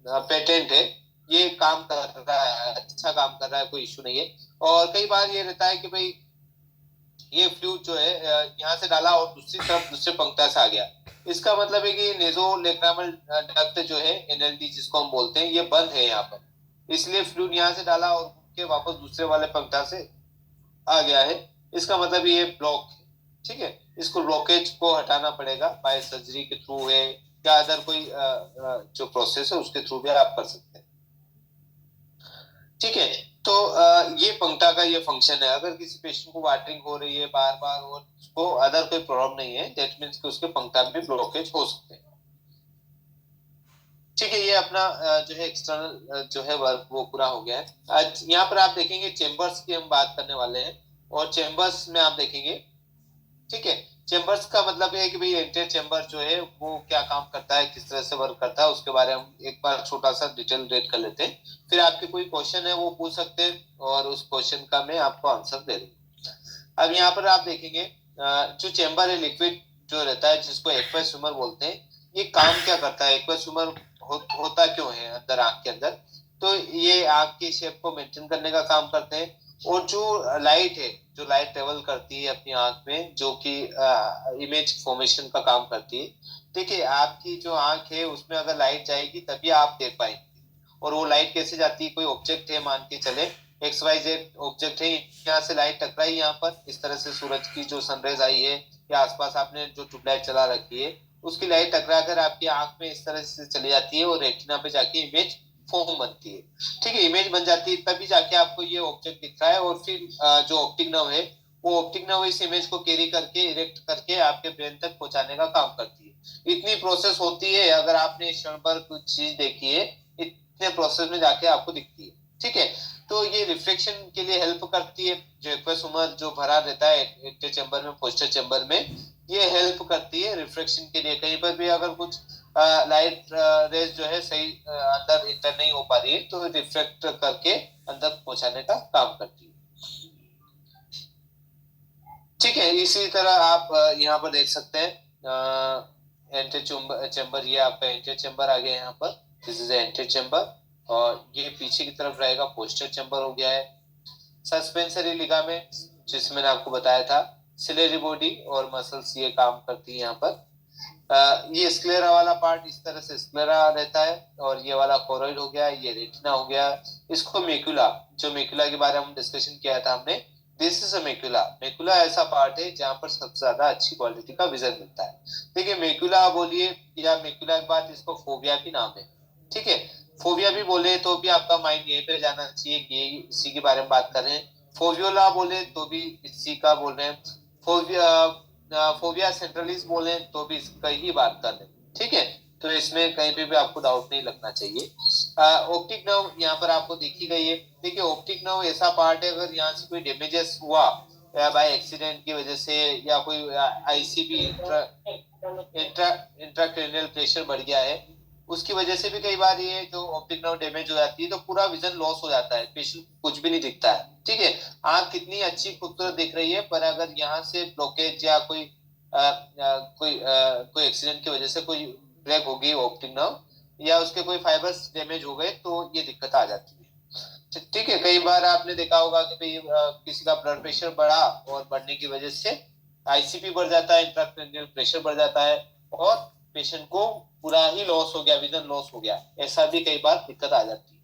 Speaker 2: पेटेंट है, ये काम कर रहा है, अच्छा काम कर रहा है, कोई इश्यू नहीं है। और कई बार ये रहता है कि भाई ये फ्लूइड जो है यहाँ से डाला और दूसरी तरफ दूसरे पंक्ता से आ गया। इसका मतलब है कि नेजोलेक्रामल डक्ट जो है, एनएलडी जिसको हम बोलते हैं, ये बंद है यहाँ पर, इसलिए फ्लूइड यहाँ से डाला और के वापस दूसरे वाले पंक्ता से आ गया है। इसका मतलब ये ब्लॉक है। ठीक है, इसको ब्लॉकेज को हटाना पड़ेगा, बाय सर्जरी के थ्रू है या अदर कोई जो प्रोसेस है उसके थ्रू भी आप कर सकते हैं। ठीक है, तो ये पंक्ता का ये फंक्शन है। अगर किसी पेशेंट को वाटरिंग हो रही है बार बार और उसको अदर कोई प्रॉब्लम नहीं है, दैट मींस कि उसके पंक्ता में ब्लॉकेज हो सकते हैं। ठीक है, ये अपना जो है एक्सटर्नल जो है वर्क वो पूरा हो गया है। आज यहाँ पर आप देखेंगे चेम्बर्स की हम बात करने वाले हैं, और चेम्बर्स में आप देखेंगे, ठीक है, चेम्बर्स का मतलब है कि भाई एंटीरियर चेम्बर जो है वो क्या काम करता है, किस तरह से वर्क करता है, उसके बारे में हम एक बार छोटा सा डिटेल रेड कर लेते हैं। फिर आपके कोई क्वेश्चन है वो पूछ सकते हैं और उस क्वेश्चन का मैं आपको आंसर दे दूंगा। अब यहाँ पर आप देखेंगे जो चेम्बर है, लिक्विड जो रहता है जिसको एक्वस ह्यूमर बोलते हैं, ये काम क्या करता है, एक्वस ह्यूमर होता क्यों है अंदर आंख के अंदर? तो ये आंख की शेप को मेंटेन करने का काम करते हैं। और जो लाइट है, जो लाइट ट्रेवल करती है अपनी आंख में, जो कि इमेज फॉर्मेशन का काम करती है। देखिए, आपकी जो आंख है उसमें अगर लाइट जाएगी तभी आप देख पाएंगे। और वो लाइट कैसे जाती है, कोई ऑब्जेक्ट है मान के चले, एक्स वाई जेड ऑब्जेक्ट है, यहाँ से लाइट टकराई, यहाँ पर इस तरह से सूरज की जो सनराइज आई है, या आसपास आपने जो ट्यूबलाइट चला रखी है, उसकी लाइट टकरा कर आपकी आंख में इस तरह से चली जाती है और रेटिना पे जाके इमेज फॉर्म बनती है। ठीक है, इमेज बन जाती है, तभी जाके आपको ये ऑब्जेक्ट दिख रहा है। और फिर जो ऑप्टिक नर्व है, वो ऑप्टिक नर्व इस इमेज को कैरी करके, इरेक्ट करके आपके ब्रेन तक पहुंचाने का काम करती है। इतनी प्रोसेस होती है, अगर आपने इस क्षण पर कुछ चीज देखी है, इतने प्रोसेस में जाके आपको दिखती है। ठीक है, तो ये रिफ्लेक्शन के लिए हेल्प करती है। जो एक्वस ह्यूमर जो भरा रहता है एंटीरियर चेंबर में, पोस्टीरियर चेंबर में, ये हेल्प करती है रिफ्लेक्शन के लिए। कहीं पर भी अगर कुछ लाइट रेज जो है सही अंदर इंटर नहीं हो पा रही है, तो रिफ्लेक्ट करके अंदर पहुंचाने का काम करती है। ठीक है, इसी तरह आप यहाँ पर देख सकते हैं एंटीरियर चेंबर, ये आपका एंटीरियर चेंबर आ गया यहाँ पर, दिस इज एंटीरियर चेंबर, और ये पीछे की तरफ रहेगा पोस्टीरियर चेंबर हो गया है। सस्पेंसरी लिगामेंट, जिसमें मैंने आपको बताया था, सिलेरी बॉडी और मसल्स ये काम करती है यहाँ पर। ये स्क्लेरा वाला पार्ट इस तरह से स्क्लेरा रहता है, और ये वाला कोरोइड हो गया, ये रेटिना हो गया। इसको मेक्युला, जो मेक्युला के बारे में हम डिस्कशन किया था हमने, दिस इज अ मेक्युला। मेक्युला ऐसा पार्ट है जहाँ पर सबसे ज्यादा अच्छी क्वालिटी का विजन मिलता है। देखिए, मेक्युला बोलिए या मेक्युला के बाद इसको फोबिया भी नाम है। ठीक है, फोबिया भी बोले तो भी आपका माइंड यहीं पे जाना चाहिए कि ये इसी के बारे में बात कर रहे हैं। फोबियोला बोले तो भी इसी का बोल रहे हैं। फोबिया सेंट्रलिस बोले तो भी इसका ही बात कर रहे हैं। ठीक है, तो इसमें कहीं पे भी आपको डाउट नहीं लगना चाहिए। ऑप्टिक नर्व यहाँ पर आपको दिखी गई है। देखिए, ऑप्टिक नर्व ऐसा पार्ट है, अगर यहाँ से कोई डैमेजेस हुआ या बाय एक्सीडेंट की वजह से, या कोई आईसीबी इंट्राक्रेनियल प्रेशर बढ़ गया है, उसकी वजह से भी कई बार ये जो ऑप्टिक नर्व डैमेज हो जाती है, तो पूरा विजन लॉस हो जाता है, पेशेंट कुछ भी नहीं दिखता है। ठीक है, आंख कितनी अच्छी खूबसूरत दिख रही है, पर अगर यहाँ से ब्लॉकेज या कोई कोई एक्सीडेंट की वजह से कोई ब्रेक हो गई ऑप्टिक नर्व, या उसके कोई फाइबर्स डैमेज हो गए, तो ये दिक्कत आ जाती है। ठीक है, कई बार आपने देखा होगा कि भाई किसी का ब्लड प्रेशर बढ़ा, और बढ़ने की वजह से आईसीपी बढ़ जाता है, इंट्राक्रेनियल प्रेशर बढ़ जाता है, और पेशेंट को पूरा ही लॉस हो गया, विजन लॉस हो गया, ऐसा भी कई बार दिक्कत आ जाती है।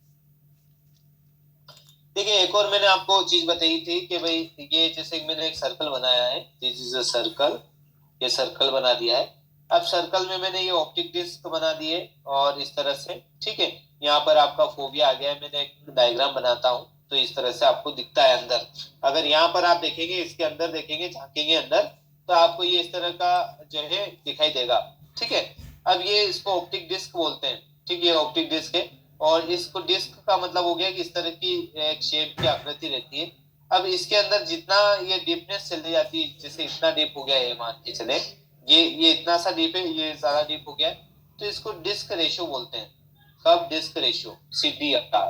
Speaker 2: देखिए एक और मैंने आपको चीज बताई थी कि भाई ये जैसे मैंने एक सर्कल बनाया है, दिस इज अ सर्कल, ये सर्कल बना दिया है। अब सर्कल में मैंने ये ऑप्टिक डिस्क बना दिए और इस तरह से, ठीक है, यहाँ पर आपका फोबिया आ गया है। मैंने एक डायग्राम बनाता हूँ तो इस तरह से आपको दिखता है अंदर। अगर यहाँ पर आप देखेंगे, इसके अंदर देखेंगे, झांकेंगे अंदर, तो आपको ये इस तरह का जो है दिखाई देगा, ठीक है। अब ये इसको ऑप्टिक डिस्क बोलते हैं, ठीक है, ऑप्टिक डिस्क है। और इसको डिस्क का मतलब हो गया कि इस तरह की एक शेप की आकृति रहती है। अब इसके अंदर जितना ये डीपनेस चली जाती है, जैसे इतना डीप हो गया है, मान के चले ये इतना सा डीप है, ये ज्यादा डीप हो गया है, तो इसको डिस्क रेशियो बोलते हैं। कब? डिस्क रेशियो, सीडीआर,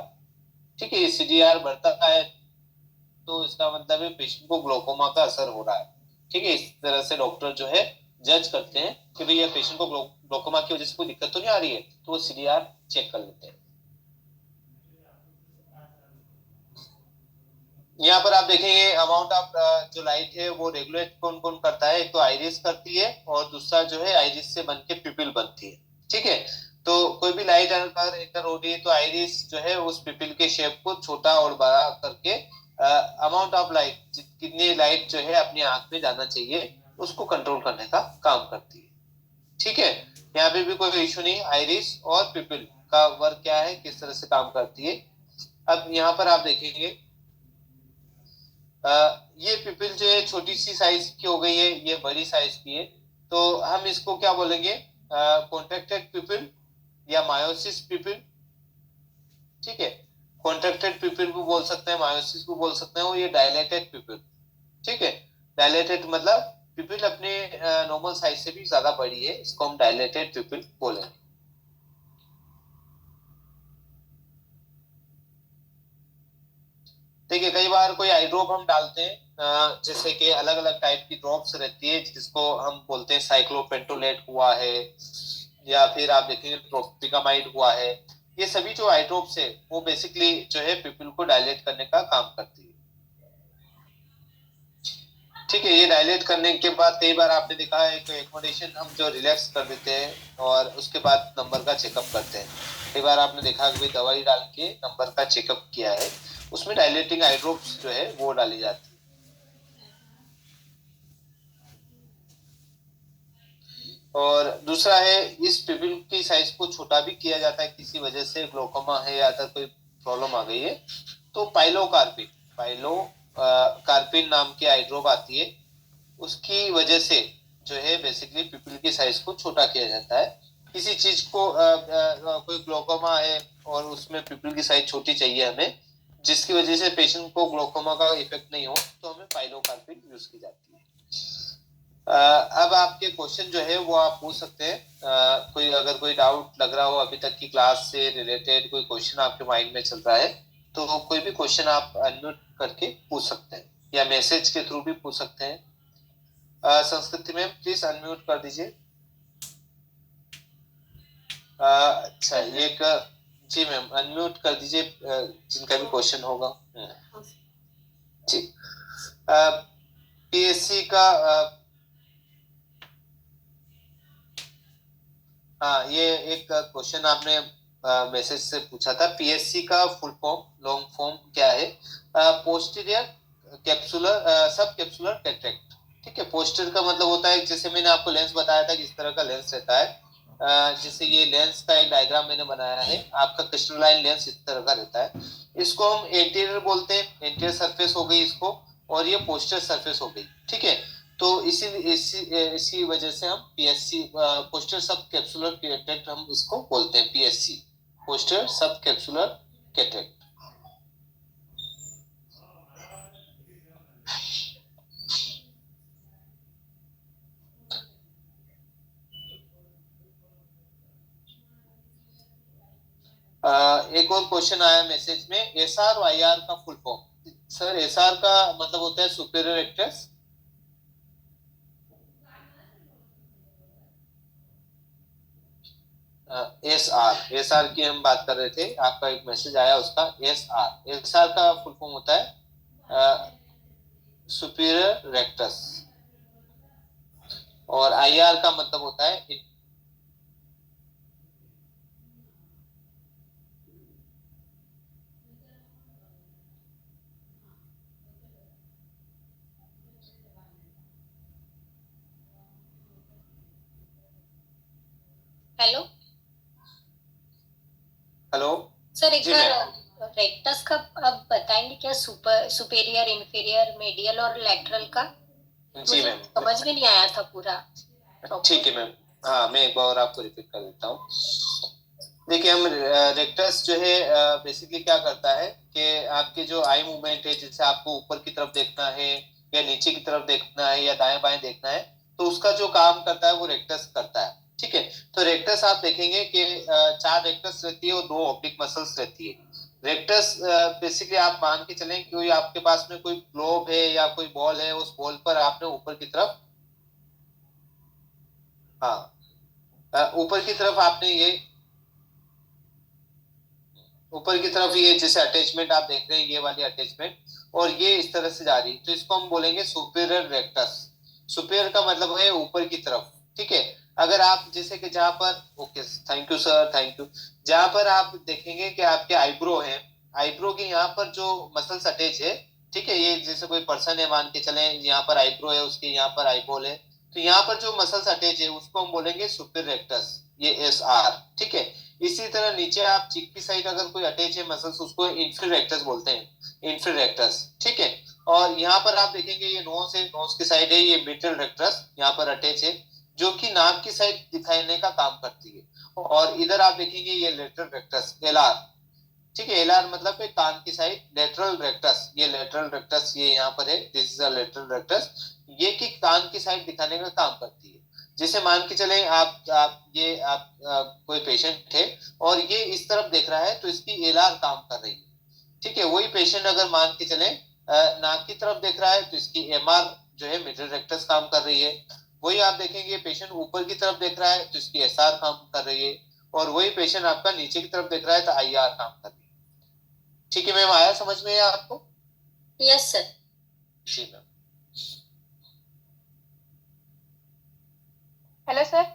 Speaker 2: ठीक है। ये सीडीआर बढ़ता है तो इसका मतलब है पेशेंट को ग्लोकोमा का असर हो रहा है, ठीक है। इस तरह से डॉक्टर जो है जज करते हैं कि भाई ये पेशेंट को ग्लोकोमा की वजह से कोई दिक्कत तो नहीं आ रही है, तो वो सीडीआर चेक कर लेते हैं। यहाँ पर आप देखेंगे अमाउंट ऑफ जो लाइट है वो रेगुलेट कौन कौन करता है। एक तो आइरिस करती है और दूसरा जो है आइरिस से बन के पिपिल बनती है, ठीक है। तो कोई भी लाइट अगर एंटर हो रही है तो आइरिस जो है उस पिपिल के शेप को छोटा और बड़ा करके अमाउंट ऑफ लाइट, कितनी लाइट जो है अपनी आंख में जाना चाहिए, उसको कंट्रोल करने का काम करती है, ठीक है। यहाँ पे भी कोई इश्यू नहीं। आइरिस और पिपिल का वर्क क्या है, किस तरह से काम करती है। अब यहाँ पर आप देखेंगे ये पिपिल जो है छोटी सी साइज की हो गई है, ये बड़ी साइज की है, तो हम इसको क्या बोलेंगे, कॉन्ट्रैक्टेड पिपिल या मायोसिस पिपिल, ठीक है। कॉन्ट्रैक्टेड पिपिल भी बोल सकते हैं, मायोसिस भी बोल सकते हैं, और ये डायलेटेड पिपिल, ठीक है। डायलेटेड मतलब पिपिल अपने नॉर्मल साइज से भी ज्यादा बड़ी है, इसको हम डायलेटेड पिपिल बोलेंगे। देखिए कई बार कोई आई ड्रॉप हम डालते हैं, जैसे कि अलग अलग टाइप की ड्रॉप्स रहती है, जिसको हम बोलते हैं साइक्लोपेंटोलेट हुआ है, या फिर आप देखेंगे ट्रोपिकामाइड हुआ है। ये सभी जो आई ड्रॉप्स है वो बेसिकली जो है पिपिल को डायलेट करने का काम करती है, ठीक है। ये डायलेट करने के बाद कई बार आपने देखा है कि एकोमोडेशन हम जो रिलैक्स कर देते हैं और उसके बाद नंबर का चेकअप करते हैं। कई बार आपने देखा कि दवाई डाल के नंबर का चेकअप किया है, उसमें डायलेटिंग आई ड्रॉप्स जो है वो डाली जाती है। और दूसरा है, इस पिपिल की साइज को छोटा भी किया जाता है, किसी वजह से ग्लोकोमा है या अदर कोई प्रॉब्लम आ गई है तो पाइलो कार्पिन नाम की आई ड्रॉप आती है, उसकी वजह से जो है बेसिकली पिपिल की साइज को छोटा किया जाता है। किसी चीज को कोई ग्लोकोमा है और उसमें पिपिल की साइज छोटी चाहिए हमें, जिसकी वजह से पेशेंट को ग्लोकोमा का इफेक्ट नहीं हो, तो हमें पाइलोकार्पिन यूज की जाती है। अब आपके क्वेश्चन जो है वो आप पूछ सकते हैं। कोई अगर कोई डाउट लग रहा हो अभी तक की क्लास से रिलेटेड, कोई क्वेश्चन आपके माइंड में चल रहा है, तो कोई भी क्वेश्चन आप अनम्यूट करके पूछ सकते हैं या मैसेज के थ्रू भी पूछ सकते हैं। संस्कृति में प्लीज अनम्यूट कर दीजिए। अच्छा एक, जी मैम अनम्यूट कर दीजिए जिनका भी क्वेश्चन होगा। जी पीएससी का हाँ ये एक क्वेश्चन आपने मैसेज से पूछा था, पीएससी का फुल फॉर्म लॉन्ग फॉर्म क्या है। पोस्टीरियर कैप्सुलर सब कैप्सुलर कैटरेक्ट, ठीक है। पोस्टर का मतलब होता है, जैसे मैंने आपको लेंस बताया था कि इस तरह का लेंस रहता है, जैसे ये लेंस का एक डायग्राम मैंने बनाया है, आपका क्रिस्टलाइन लेंस इस तरह का रहता है। इसको हम एंटीरियर बोलते हैं, एंटीरियर सरफेस हो गई इसको, और ये पोस्टर सरफेस हो गई, ठीक है। तो इसी वजह से हम पीएससी पोस्टर सब कैप्सुलर कैटरेक्ट हम इसको बोलते हैं, पीएससी पोस्टर सब कैप्सुलर कैटरेक्ट। एक और क्वेश्चन आया मैसेज में, एसआर और आईआर का फुल फॉर्म। सर एसआर का मतलब होता है सुपीरियर एक्ट्रेस, एस आर की हम बात कर रहे थे, आपका एक मैसेज आया उसका। एस आर का फुल फॉर्म होता है सुपीरियर रेक्टस, और आईआर का मतलब होता है
Speaker 3: हेलो
Speaker 2: हेलो।
Speaker 3: सर, एक
Speaker 2: जी
Speaker 3: बार रेक्टस का आप बताएंगे क्या? सुपेरियर, इंफीरियर, मेडियल और लैटरल का
Speaker 2: जी
Speaker 3: मुझे
Speaker 2: मैम,
Speaker 3: समझ में नहीं आया था पूरा
Speaker 2: ठीक है मैम। हाँ, मैं एक बार और आपको रिपीट कर देता हूँ। देखिए, हम रेक्टस जो है बेसिकली क्या करता है कि आपके जो आई मूवमेंट है, जैसे आपको ऊपर की तरफ देखना है या नीचे की तरफ देखना है या दाएं बाएं देखना है, तो उसका जो काम करता है वो रेक्टस करता है। ठीक है। तो रेक्टस आप देखेंगे कि चार रेक्टस रहती है और दो ऑब्लिक मसल्स रहती है। रेक्टस बेसिकली आप मान के चलें कि कोई आपके पास में कोई ग्लोब है या कोई बॉल है, उस बॉल पर आपने ऊपर की तरफ, हाँ, ऊपर की तरफ आपने ये, ऊपर की तरफ ये जैसे अटैचमेंट आप देख रहे हैं, ये वाली अटैचमेंट, और ये इस तरह से जा रही है, तो इसको हम बोलेंगे सुपेरियर रेक्टस। सुपेरियर का मतलब है ऊपर की तरफ। ठीक है। अगर आप जैसे कि जहां पर, okay, thank you sir, thank you. जहां पर आप देखेंगे कि आपके आईब्रो है, आईब्रो के यहाँ पर जो मसल्स अटैच है, ठीक है, ये जैसे कोई पर्सन है, मान के चले यहाँ पर आईब्रो है, उसके यहाँ पर आईबॉल है, तो यहाँ पर जो मसल्स अटैच है उसको हम बोलेंगे सुपेरियर रेक्टस, ये एस आर। ठीक है। इसी तरह नीचे आप चीक की साइड अगर कोई अटैच है मसल्स, उसको इंफीरियर रेक्टस बोलते हैं, इंफीरियर रेक्टस। ठीक है। और यहाँ पर आप देखेंगे ये नोज है, नोज की साइड है, ये मिडिल रेक्टस यहाँ पर अटैच है, जो कि नाक की साइड दिखाने का काम करती है। और इधर आप देखेंगे ये लेटरल रेक्टस, एलआर। ठीक है। एलआर मतलब है कान की साइड, लेटरल रेक्टस, ये लेटरल रेक्टस ये यहाँ पर है, this is a lateral rectus, ये कि कान की साइड दिखाने का काम करती है। जैसे मान के चले आप कोई पेशेंट है और ये इस तरफ देख रहा है, तो इसकी एलआर काम कर रही है। ठीक है। वही पेशेंट अगर मान के चले नाक की तरफ देख रहा है, तो इसकी एमआर जो है, मिडिल रेक्टस, काम कर रही है। वही आप देखेंगे पेशेंट ऊपर की तरफ देख रहा है, तो इसकी एसआर काम कर रही है। और वही पेशेंट आपका नीचे की तरफ देख रहा है, तो आईआर काम कर रही है। ठीक है मैम, आया समझ में आपको?
Speaker 3: Yes sir.
Speaker 2: जी मैम।
Speaker 4: Hello sir.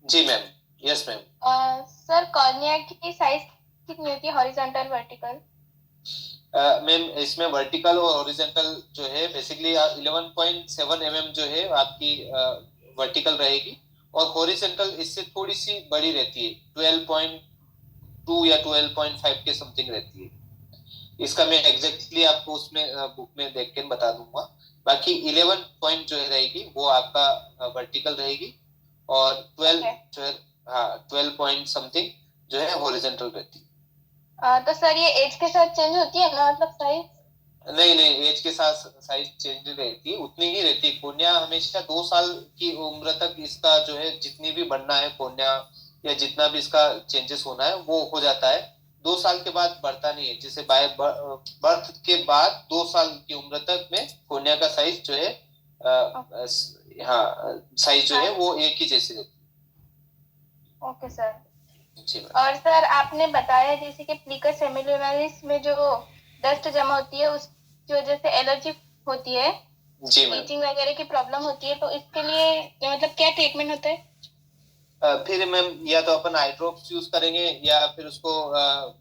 Speaker 2: जी ma'am. Yes ma'am.
Speaker 4: Sir, cornea की साइज कितनी होती है, हॉरिजॉन्टल वर्टिकल?
Speaker 2: मैम, इसमें वर्टिकल और हॉरिजॉन्टल जो है बेसिकली 11.7 mm जो है आपकी वर्टिकल रहेगी, और हॉरिजॉन्टल इससे थोड़ी सी बड़ी रहती है, 12.2 या 12.5 के समथिंग रहती है। इसका मैं एग्जैक्टली आपको उसमें बुक में देख के बता दूंगा। बाकी 11 पॉइंट जो है रहेगी वो आपका वर्टिकल रहेगी, और 12
Speaker 4: Okay.
Speaker 2: जो है, हाँ, 12 पॉइंट समथिंग जो है हॉरिजॉन्टल रहती है।
Speaker 4: तो सर ये एज के साथ चेंज होती है ना, मतलब साइज?
Speaker 2: नहीं नहीं, एज के साथ साइज चेंज रहती है, उतनी ही रहती है। कोर्निया हमेशा 2 साल की उम्र तक इसका जो है जितनी भी बनना है कोर्निया, या जितना भी इसका चेंजेस होना है वो हो जाता है। 2 साल के बाद बढ़ता नहीं है, जैसे बाय बर्थ के बाद 2 साल की उम्र तक में कोर्निया का साइज जो है हाँ, साइज जो है वो एक ही जैसी रहती
Speaker 4: ओके सर।
Speaker 2: है। जी मैम।
Speaker 4: और सर आपने बताया जैसे कि प्लीका सेमिलुनरिस में जो डस्ट जमा होती है उसकी वजह से एलर्जी होती है,
Speaker 2: जी मैम।
Speaker 4: टीचिंग वगैरह की प्रॉब्लम होती है, तो इसके लिए मतलब क्या ट्रीटमेंट होता है?
Speaker 2: फिर मैम या तो अपन आई ड्रॉप्स यूज करेंगे, या फिर उसको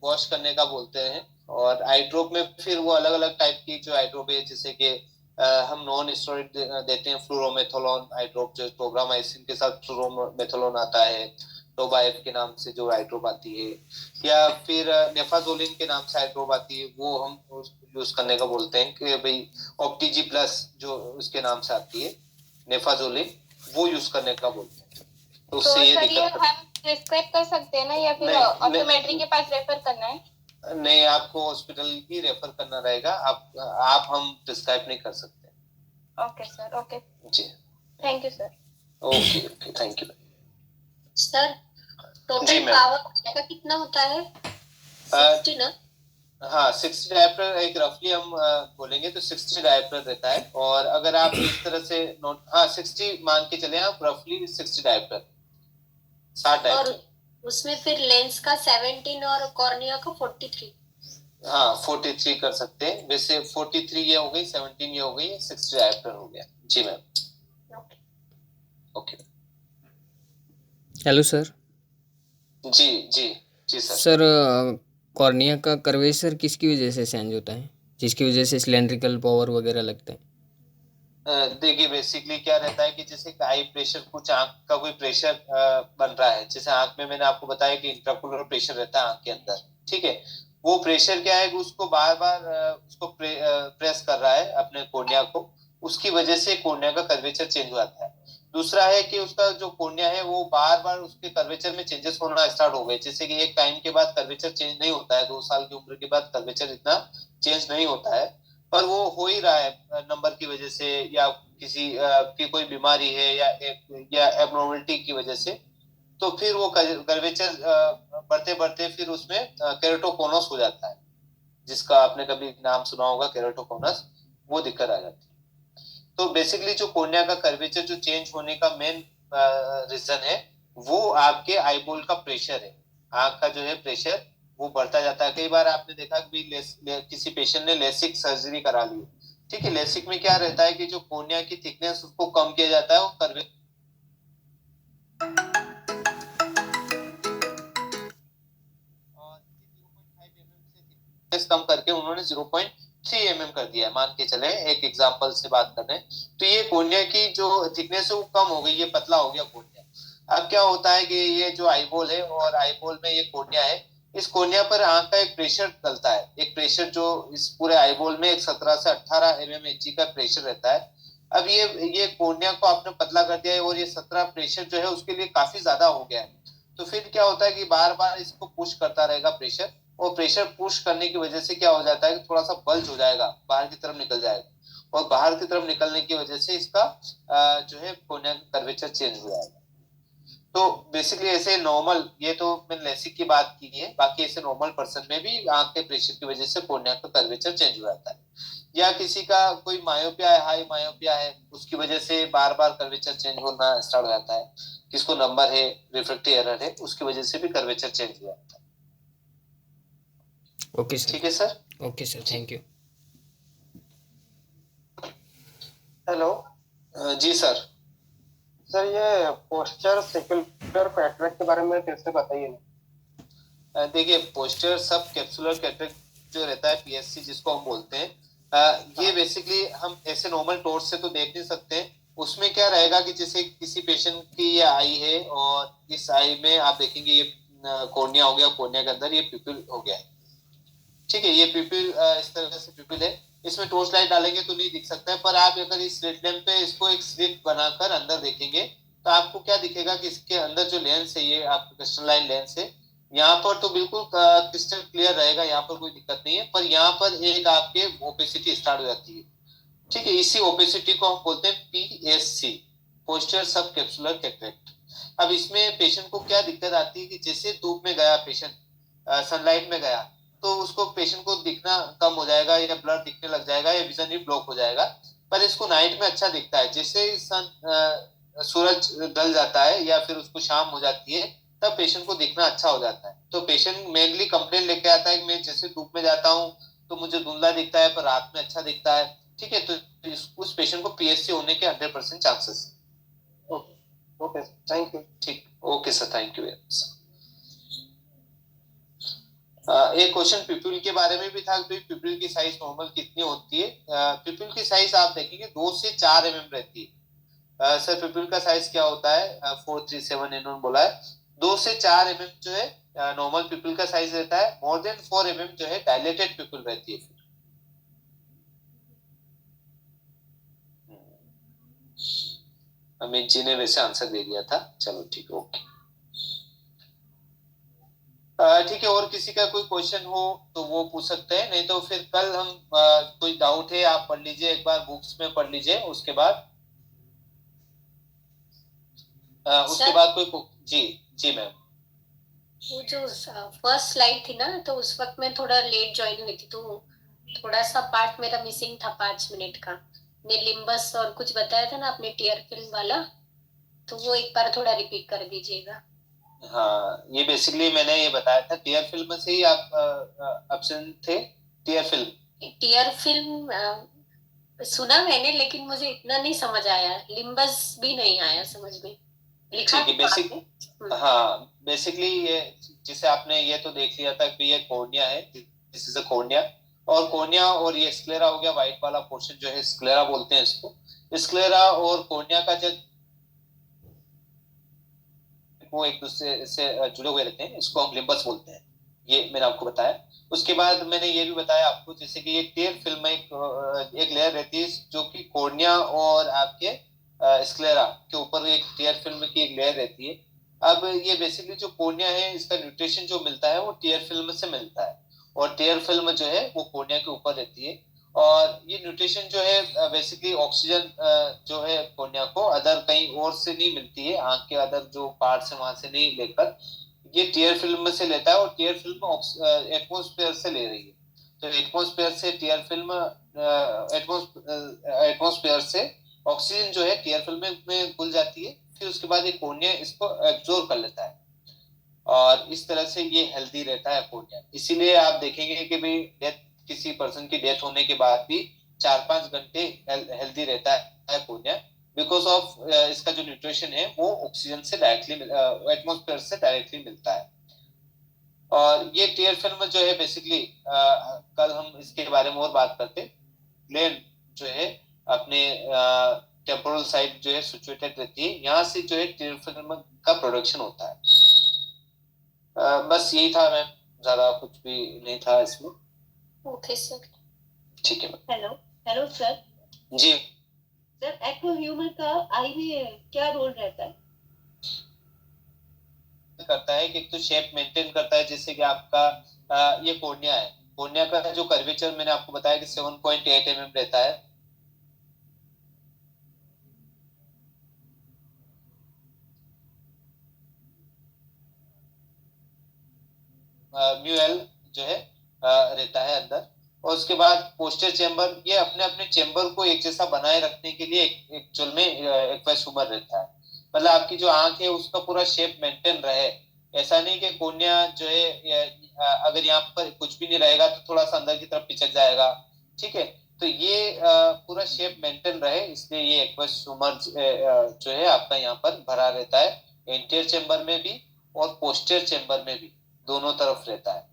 Speaker 2: वॉश करने का बोलते हैं। और आई ड्रॉप में फिर वो अलग अलग टाइप की जो आई ड्रॉप है, जैसे कि हम नॉन स्टेरॉइड देते हैं, फ्लोरोमेथोलोन आई ड्रॉप, जो प्रोग्रामाइसिन के साथ फ्लोरोमेथोलोन आता है, टोबाइफ के नाम से जो आई ड्रॉप आती है, या फिर नेफाजोलिन के नाम से आई ड्रॉप आती है, वो हम यूज करने का बोलते हैं कि भाई ऑप्टीजी प्लस जो उसके नाम से आती है, नेफाजोलिन, वो यूज करने का बोलते हैं। तो
Speaker 4: तो
Speaker 2: उससे ये
Speaker 4: सर ये
Speaker 2: दिक्कत
Speaker 4: हम प्रिस्क्राइब कर सकते हैं ना, या फिर
Speaker 2: नहीं,
Speaker 4: ऑप्टोमेट्री के पास रेफर करना है?
Speaker 2: नहीं, आपको हॉस्पिटल ही रेफर करना रहेगा, आप हम प्रिस्क्राइब नहीं कर सकते।
Speaker 4: ओके सर, ओके,
Speaker 2: जी।
Speaker 4: Thank you sir.
Speaker 2: Okay okay, thank you.
Speaker 3: Sir,
Speaker 2: जी
Speaker 3: टोटल
Speaker 2: मैम।
Speaker 3: पावर का कितना होता है? 60 ना?
Speaker 2: हाँ, 60 डायप्टर एक रफली हम बोलेंगे तो 60 डायप्टर रहता है। और अगर आप इस तरह से नोट, हाँ, 60 मान के चले आप, रफली 60 डायप्टर, 60
Speaker 3: और
Speaker 2: डायप्टर।
Speaker 3: उसमें फिर लेंस का 17 और कॉर्निया का 43।
Speaker 2: हाँ, 43 कर सकते हैं वैसे। 43 ये हो गई, 17 ये हो गई, 60 डायप्टर हो गया। जी मैम। ओके।
Speaker 5: Hello sir.
Speaker 2: जी जी। जी सर।
Speaker 5: सर, कॉर्निया का कर्वेचर किसकी वजह से चेंज होता है, जिसकी वजह से सिलेंड्रिकल पावर वगैरह लगता है?
Speaker 2: देखिए बेसिकली क्या रहता है कि जैसे आई प्रेशर, कुछ आंख का कोई प्रेशर बन रहा है, जैसे आंख में मैंने आपको बताया कि इंट्राकुलर प्रेशर रहता है आंख के अंदर, ठीक है। वो प्रेशर क्या है कि उसको बार बार उसको प्रेस कर रहा है अपने कोर्निया को, उसकी वजह से कोर्निया का कर्वेचर चेंज हो जाता है। दूसरा है कि उसका जो कोर्निया है वो बार बार उसके कर्वेचर में चेंजेस होना स्टार्ट हो गए, जैसे कि एक टाइम के बाद कर्वेचर चेंज नहीं होता है, 2 साल की उम्र के बाद कर्वेचर इतना चेंज नहीं होता है, पर वो हो ही रहा है नंबर की वजह से, या किसी की कोई बीमारी है, या एबनॉर्मलिटी की वजह से। तो फिर वो कर्वेचर बढ़ते बढ़ते फिर उसमें केराटोकोनस हो जाता है, जिसका आपने कभी नाम सुना होगा, केराटोकोनस, वो दिक्कत आ जाती है। तो बेसिकली जो कोर्निया का कर्वेचर जो चेंज होने का मेन रीजन है वो आपके आईबॉल का प्रेशर है, आंख का जो है प्रेशर वो बढ़ता जाता है। कई बार आपने देखा कि किसी पेशेंट ने लेसिक सर्जरी करा ली, ठीक है। लेसिक में क्या रहता है कि जो कोर्निया की थिकनेस उसको कम किया जाता है, वो कर्वेचर कम करके उन्होंने 0.3 mm कर दिया है, मान के चले एक एग्जांपल से बात कर रहे हैं, तो ये कोर्निया की जो थिकनेस है वो कम हो गई, ये पतला हो गया कोर्निया। अब क्या होता है कि ये जो आईबॉल है और आईबॉल में ये कोर्निया है, इस कोर्निया पर आंख का एक प्रेशर डलता है, एक प्रेशर जो इस पूरे आईबॉल में एक 17 से 18 mmHg का प्रेशर रहता है। अब ये कोर्निया को आपने पतला कर दिया है और ये 17 प्रेशर जो है उसके लिए काफी ज्यादा हो गया है। तो फिर क्या होता है कि बार बार इसको पुश करता रहेगा प्रेशर, और प्रेशर पुश करने की वजह से क्या हो जाता है कि थोड़ा सा बल्ज हो जाएगा, बाहर की तरफ निकल जाएगा, और बाहर की तरफ निकलने की वजह से इसका जो है कोर्निया का कर्वेचर चेंज हो जाएगा। तो बेसिकली ऐसे नॉर्मल, ये तो मैंने लेसिक की बात की है, बाकी ऐसे नॉर्मल पर्सन में भी आंख के प्रेशर की वजह से कोर्निया का कर्वेचर चेंज हो जाता है। या किसी का कोई मायोपिया है, हाई मायोपिया है, उसकी वजह से बार बार कर्वेचर चेंज होना स्टार्ट हो जाता है। किसको नंबर है, रिफ्रैक्टिव एरर है, उसकी वजह से भी कर्वेचर चेंज हो जाता है।
Speaker 5: Okay sir.
Speaker 2: ठीक है sir.
Speaker 5: Okay sir, thank you.
Speaker 6: Hello
Speaker 2: जी सर।
Speaker 6: सर, ये पोस्चर सेक्युलर कैटरेक्ट के बारे में कैसे बताइए ना।
Speaker 2: देखिए पोस्टर सब कैप्सुलर कैटरेक्ट जो रहता है, पीएससी जिसको हम बोलते हैं, ये बेसिकली हम ऐसे नॉर्मल टॉर्च से तो देख नहीं सकते। उसमें क्या रहेगा कि जैसे किसी पेशेंट की ये आई है और इस आई में आप देखेंगे ये कोर्निया हो गया, कोर्निया के अंदर ये पिपिल हो गया है, ठीक है। ये पिपिल इस तरह से पिपिल है, इसमें टॉर्च लाइट डालेंगे तो नहीं दिख सकता है, पर आप अगर इस स्लिट लैंप पे इसको एक स्लिट बनाकर अंदर देखेंगे तो आपको क्या दिखेगा कि इसके अंदर जो लेंस है, ये आपका क्रिस्टलाइन लेंस है, यहाँ पर तो बिल्कुल क्रिस्टल क्लियर रहेगा, यहाँ पर कोई दिक्कत नहीं है, पर यहाँ पर एक आपके ओपेसिटी स्टार्ट हो जाती है, ठीक है। इसी ओपेसिटी को हम बोलते हैं पीएससी, पोस्टर सब कैप्सुलर कैटरेक्ट। अब इसमें पेशेंट को क्या दिक्कत आती है कि जैसे धूप में गया पेशेंट, सनलाइट में गया, तो उसको पेशेंट को दिखना कम हो जाएगा, या ब्लर दिखने लग जाएगा, या विजन ही ब्लॉक हो जाएगा। पर इसको नाइट में अच्छा दिखता है, जैसे सूरज ढल जाता है या फिर उसको शाम हो जाती है, तब पेशेंट को दिखना अच्छा हो जाता है। तो पेशेंट मेनली कंप्लेन लेके आता है कि मैं जैसे धूप में जाता हूँ तो मुझे धुंधला दिखता है, पर रात में अच्छा दिखता है, ठीक है। तो उस पेशेंट को पीएससी होने के 100% चांसेस।
Speaker 6: Okay, thank you.
Speaker 2: ठीक, okay sir, thank you very much. एक क्वेश्चन पिपिल के बारे में भी था, पिपिल की साइज नॉर्मल कितनी होती है। पिपिल की साइज आप देखेंगे 2 से 4 mm रहती है। सर पिपिल का साइज क्या होता है, 437 इन्होंने बोला है। 2 से 4 mm जो है नॉर्मल पिपिल का साइज रहता है, मोर देन 4 mm जो है डायलेटेड पिपिल रहती है। अमित जी ने वैसे आंसर दे दिया था, चलो ठीक, ओके ठीक है। और किसी का कोई क्वेश्चन हो तो वो पूछ सकते हैं, नहीं तो फिर कल हम कोई डाउट है आप पढ़ लीजिए, एक बार बुक्स में पढ़ लीजिए, उसके बाद उसके बाद कोई जी जी मैम।
Speaker 3: वो जो फर्स्ट स्लाइड थी ना, तो उस वक्त मैं थोड़ा लेट ज्वाइन हुई थी, तो थोड़ा सा पार्ट मेरा मिसिंग था 5 मिनट का। ने लिम्बस और कुछ बताया था ना आपने, टीयर फिल्म वाला, तो वो एक बार थोड़ा रिपीट कर दीजिएगा।
Speaker 2: हाँ, ये बेसिकली मैंने ये बताया था, टीयर फिल्म से ही आप ऑप्शन थे। टीयर
Speaker 3: फिल्म सुना मैंने, लेकिन मुझे इतना नहीं समझ आया, लिम्बस भी नहीं आया समझ में, लिखा
Speaker 2: ठीक है। बेसिक हाँ, बेसिकली ये जिसे आपने ये तो देख लिया था कि ये कोर्निया है, दिस इज अ कोर्निया, और कोर्निया और ये स्क्लेरा हो गया, व्हाइट वाला पोर्शन जो है स्क्लेरा बोलते हैं इसको। स्क्लेरा और कॉर्निया का जो वो एक दूसरे से जुड़े हुए रहते हैं, इसको हम लिम्बस बोलते हैं। ये मैंने आपको बताया। उसके बाद मैंने ये भी बताया आपको, जैसे कि ये टेयर फिल्म में एक लेयर रहती है जो कि कॉर्निया और आपके स्क्लेरा के ऊपर एक टेयर फिल्म की एक लेयर रहती है। अब ये बेसिकली जो कॉर्निया है, इसका न्यूट्रिशन जो मिलता है वो टेयर फिल्म से मिलता है, और टेयर फिल्म जो है वो कॉर्निया के ऊपर रहती है। और ये न्यूट्रिशन जो है बेसिकली ऑक्सीजन जो है कॉर्निया को अदर कहीं और से नहीं मिलती है, आंख के अदर जो पार्ट है वहां से नहीं लेकर ये टीयर फिल्म से लेता है, और टीयर फिल्म एटमोस्फेयर से ले रही है। तो एटमोस्फेयर से टीयर फिल्म एटमोस्फेयर से ऑक्सीजन जो है टीयर फिल्म में घुल जाती है, फिर उसके बाद ये कॉर्निया इसको एब्जॉर्ब कर लेता है, और इस तरह से ये हेल्दी रहता है कॉर्निया। इसीलिए आप देखेंगे कि भाई डेथ, किसी पर्सन की डेथ होने के बाद भी 4-5 घंटे हेल्दी रहता है कॉर्निया, बिकॉज ऑफ इसका जो न्यूट्रिशन है वो ऑक्सीजन से डायरेक्टली एटमोस्फेयर से डायरेक्टली मिलता है। और ये टीयर फिल्म जो है बेसिकली कल हम इसके बारे में और बात करते, ब्रेन जो है अपने टेम्पोरल साइड जो है सिचुएटेड रहती है, यहाँ से जो है टीयर फिल्म का प्रोडक्शन होता है। बस यही था मैम, ज्यादा कुछ भी नहीं था इसमें।
Speaker 3: Okay sir.
Speaker 2: ठीक है मैम।
Speaker 1: Hello sir.
Speaker 2: जी
Speaker 1: सर, एक्वा ह्यूमर का आई में क्या रोल रहता है?
Speaker 2: करता है कि एक तो शेप मेंटेन करता है, जैसे कि आपका ये कॉर्निया है, कॉर्निया का जो कर्वेचर मैंने आपको बताया कि 7.8 mm रहता है। म्यूएल जो है रहता है अंदर। और उसके बाद पोस्टर चेंबर, ये अपने अपने चेंबर को एक जैसा बनाए रखने के लिए एक्चुअल में एक्वस ह्यूमर रहता है, मतलब आपकी जो आंख है उसका पूरा शेप मेंटेन रहे। ऐसा नहीं कि कोर्निया जो है अगर यहाँ पर कुछ भी नहीं रहेगा तो थोड़ा सा अंदर की तरफ पिचक जाएगा, ठीक है। तो ये पूरा शेप मेंटेन रहे, इसलिए ये एक्वस ह्यूमर जो है आपका यहाँ पर भरा रहता है, एंटीरियर चेंबर में भी और पोस्टर चेंबर में भी, दोनों तरफ रहता है।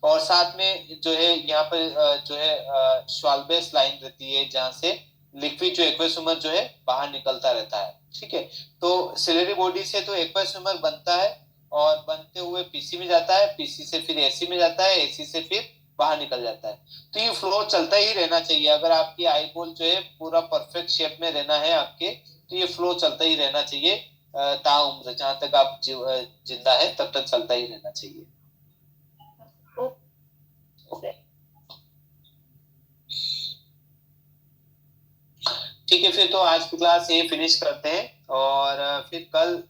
Speaker 2: और साथ में जो है यहाँ पर जो है श्वाल्बेस लाइन रहती है, जहाँ से लिक्विड जो एक्वस ह्यूमर जो है बाहर निकलता रहता है, ठीक है। तो सिलेरी बॉडी से तो एक्वस ह्यूमर बनता है, और बनते हुए पीसी में जाता है, पीसी से फिर एसी में जाता है, एसी से फिर बाहर निकल जाता है। तो ये फ्लो चलता ही रहना चाहिए, अगर आपकी आई बॉल जो है पूरा परफेक्ट शेप में रहना है आपके, तो ये फ्लो चलता ही रहना चाहिए ताउम्र, जहां तक आप जिंदा है तब तक चलता ही रहना चाहिए। ठीक है, फिर तो आज की क्लास ये फिनिश करते हैं, और फिर कल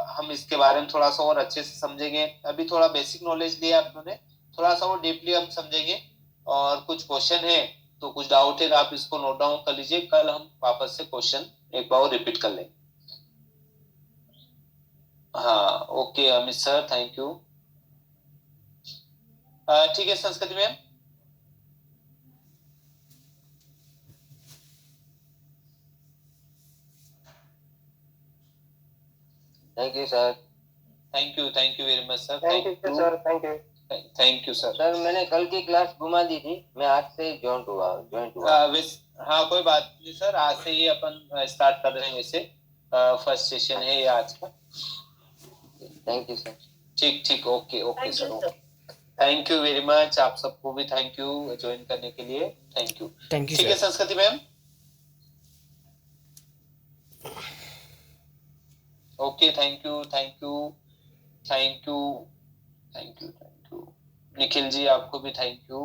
Speaker 2: हम इसके बारे में थोड़ा सा और अच्छे से समझेंगे। अभी थोड़ा बेसिक नॉलेज लिया आप लोगों ने, थोड़ा सा और डीपली हम समझेंगे, और कुछ क्वेश्चन है तो कुछ डाउट है आप इसको नोट डाउन कर लीजिए, कल हम वापस से क्वेश्चन एक बार रिपीट कर लेंगे। हाँ okay Amit sir, thank you. ठीक है Sanskriti ma'am.
Speaker 7: Thank you sir.
Speaker 2: Thank you very much sir.
Speaker 6: Thank you sir, thank you.
Speaker 2: Thank you sir.
Speaker 7: Sir मैंने कल की क्लास घुमा दी थी, मैं आज से ज्वाइंट हुआ।
Speaker 2: हाँ कोई बात नहीं सर, आज से ही अपन स्टार्ट कर रहे हैं, वैसे फर्स्ट सेशन है ये आज का।
Speaker 7: Thank you sir.
Speaker 2: ठीक okay okay sir, thank you very much. आप सबको भी थैंक यू ज्वाइन करने के लिए, थैंक यू। ठीक है Sanskriti ma'am, okay thank you thank you thank you thank you thank you. Nikhil ji आपको भी थैंक यू।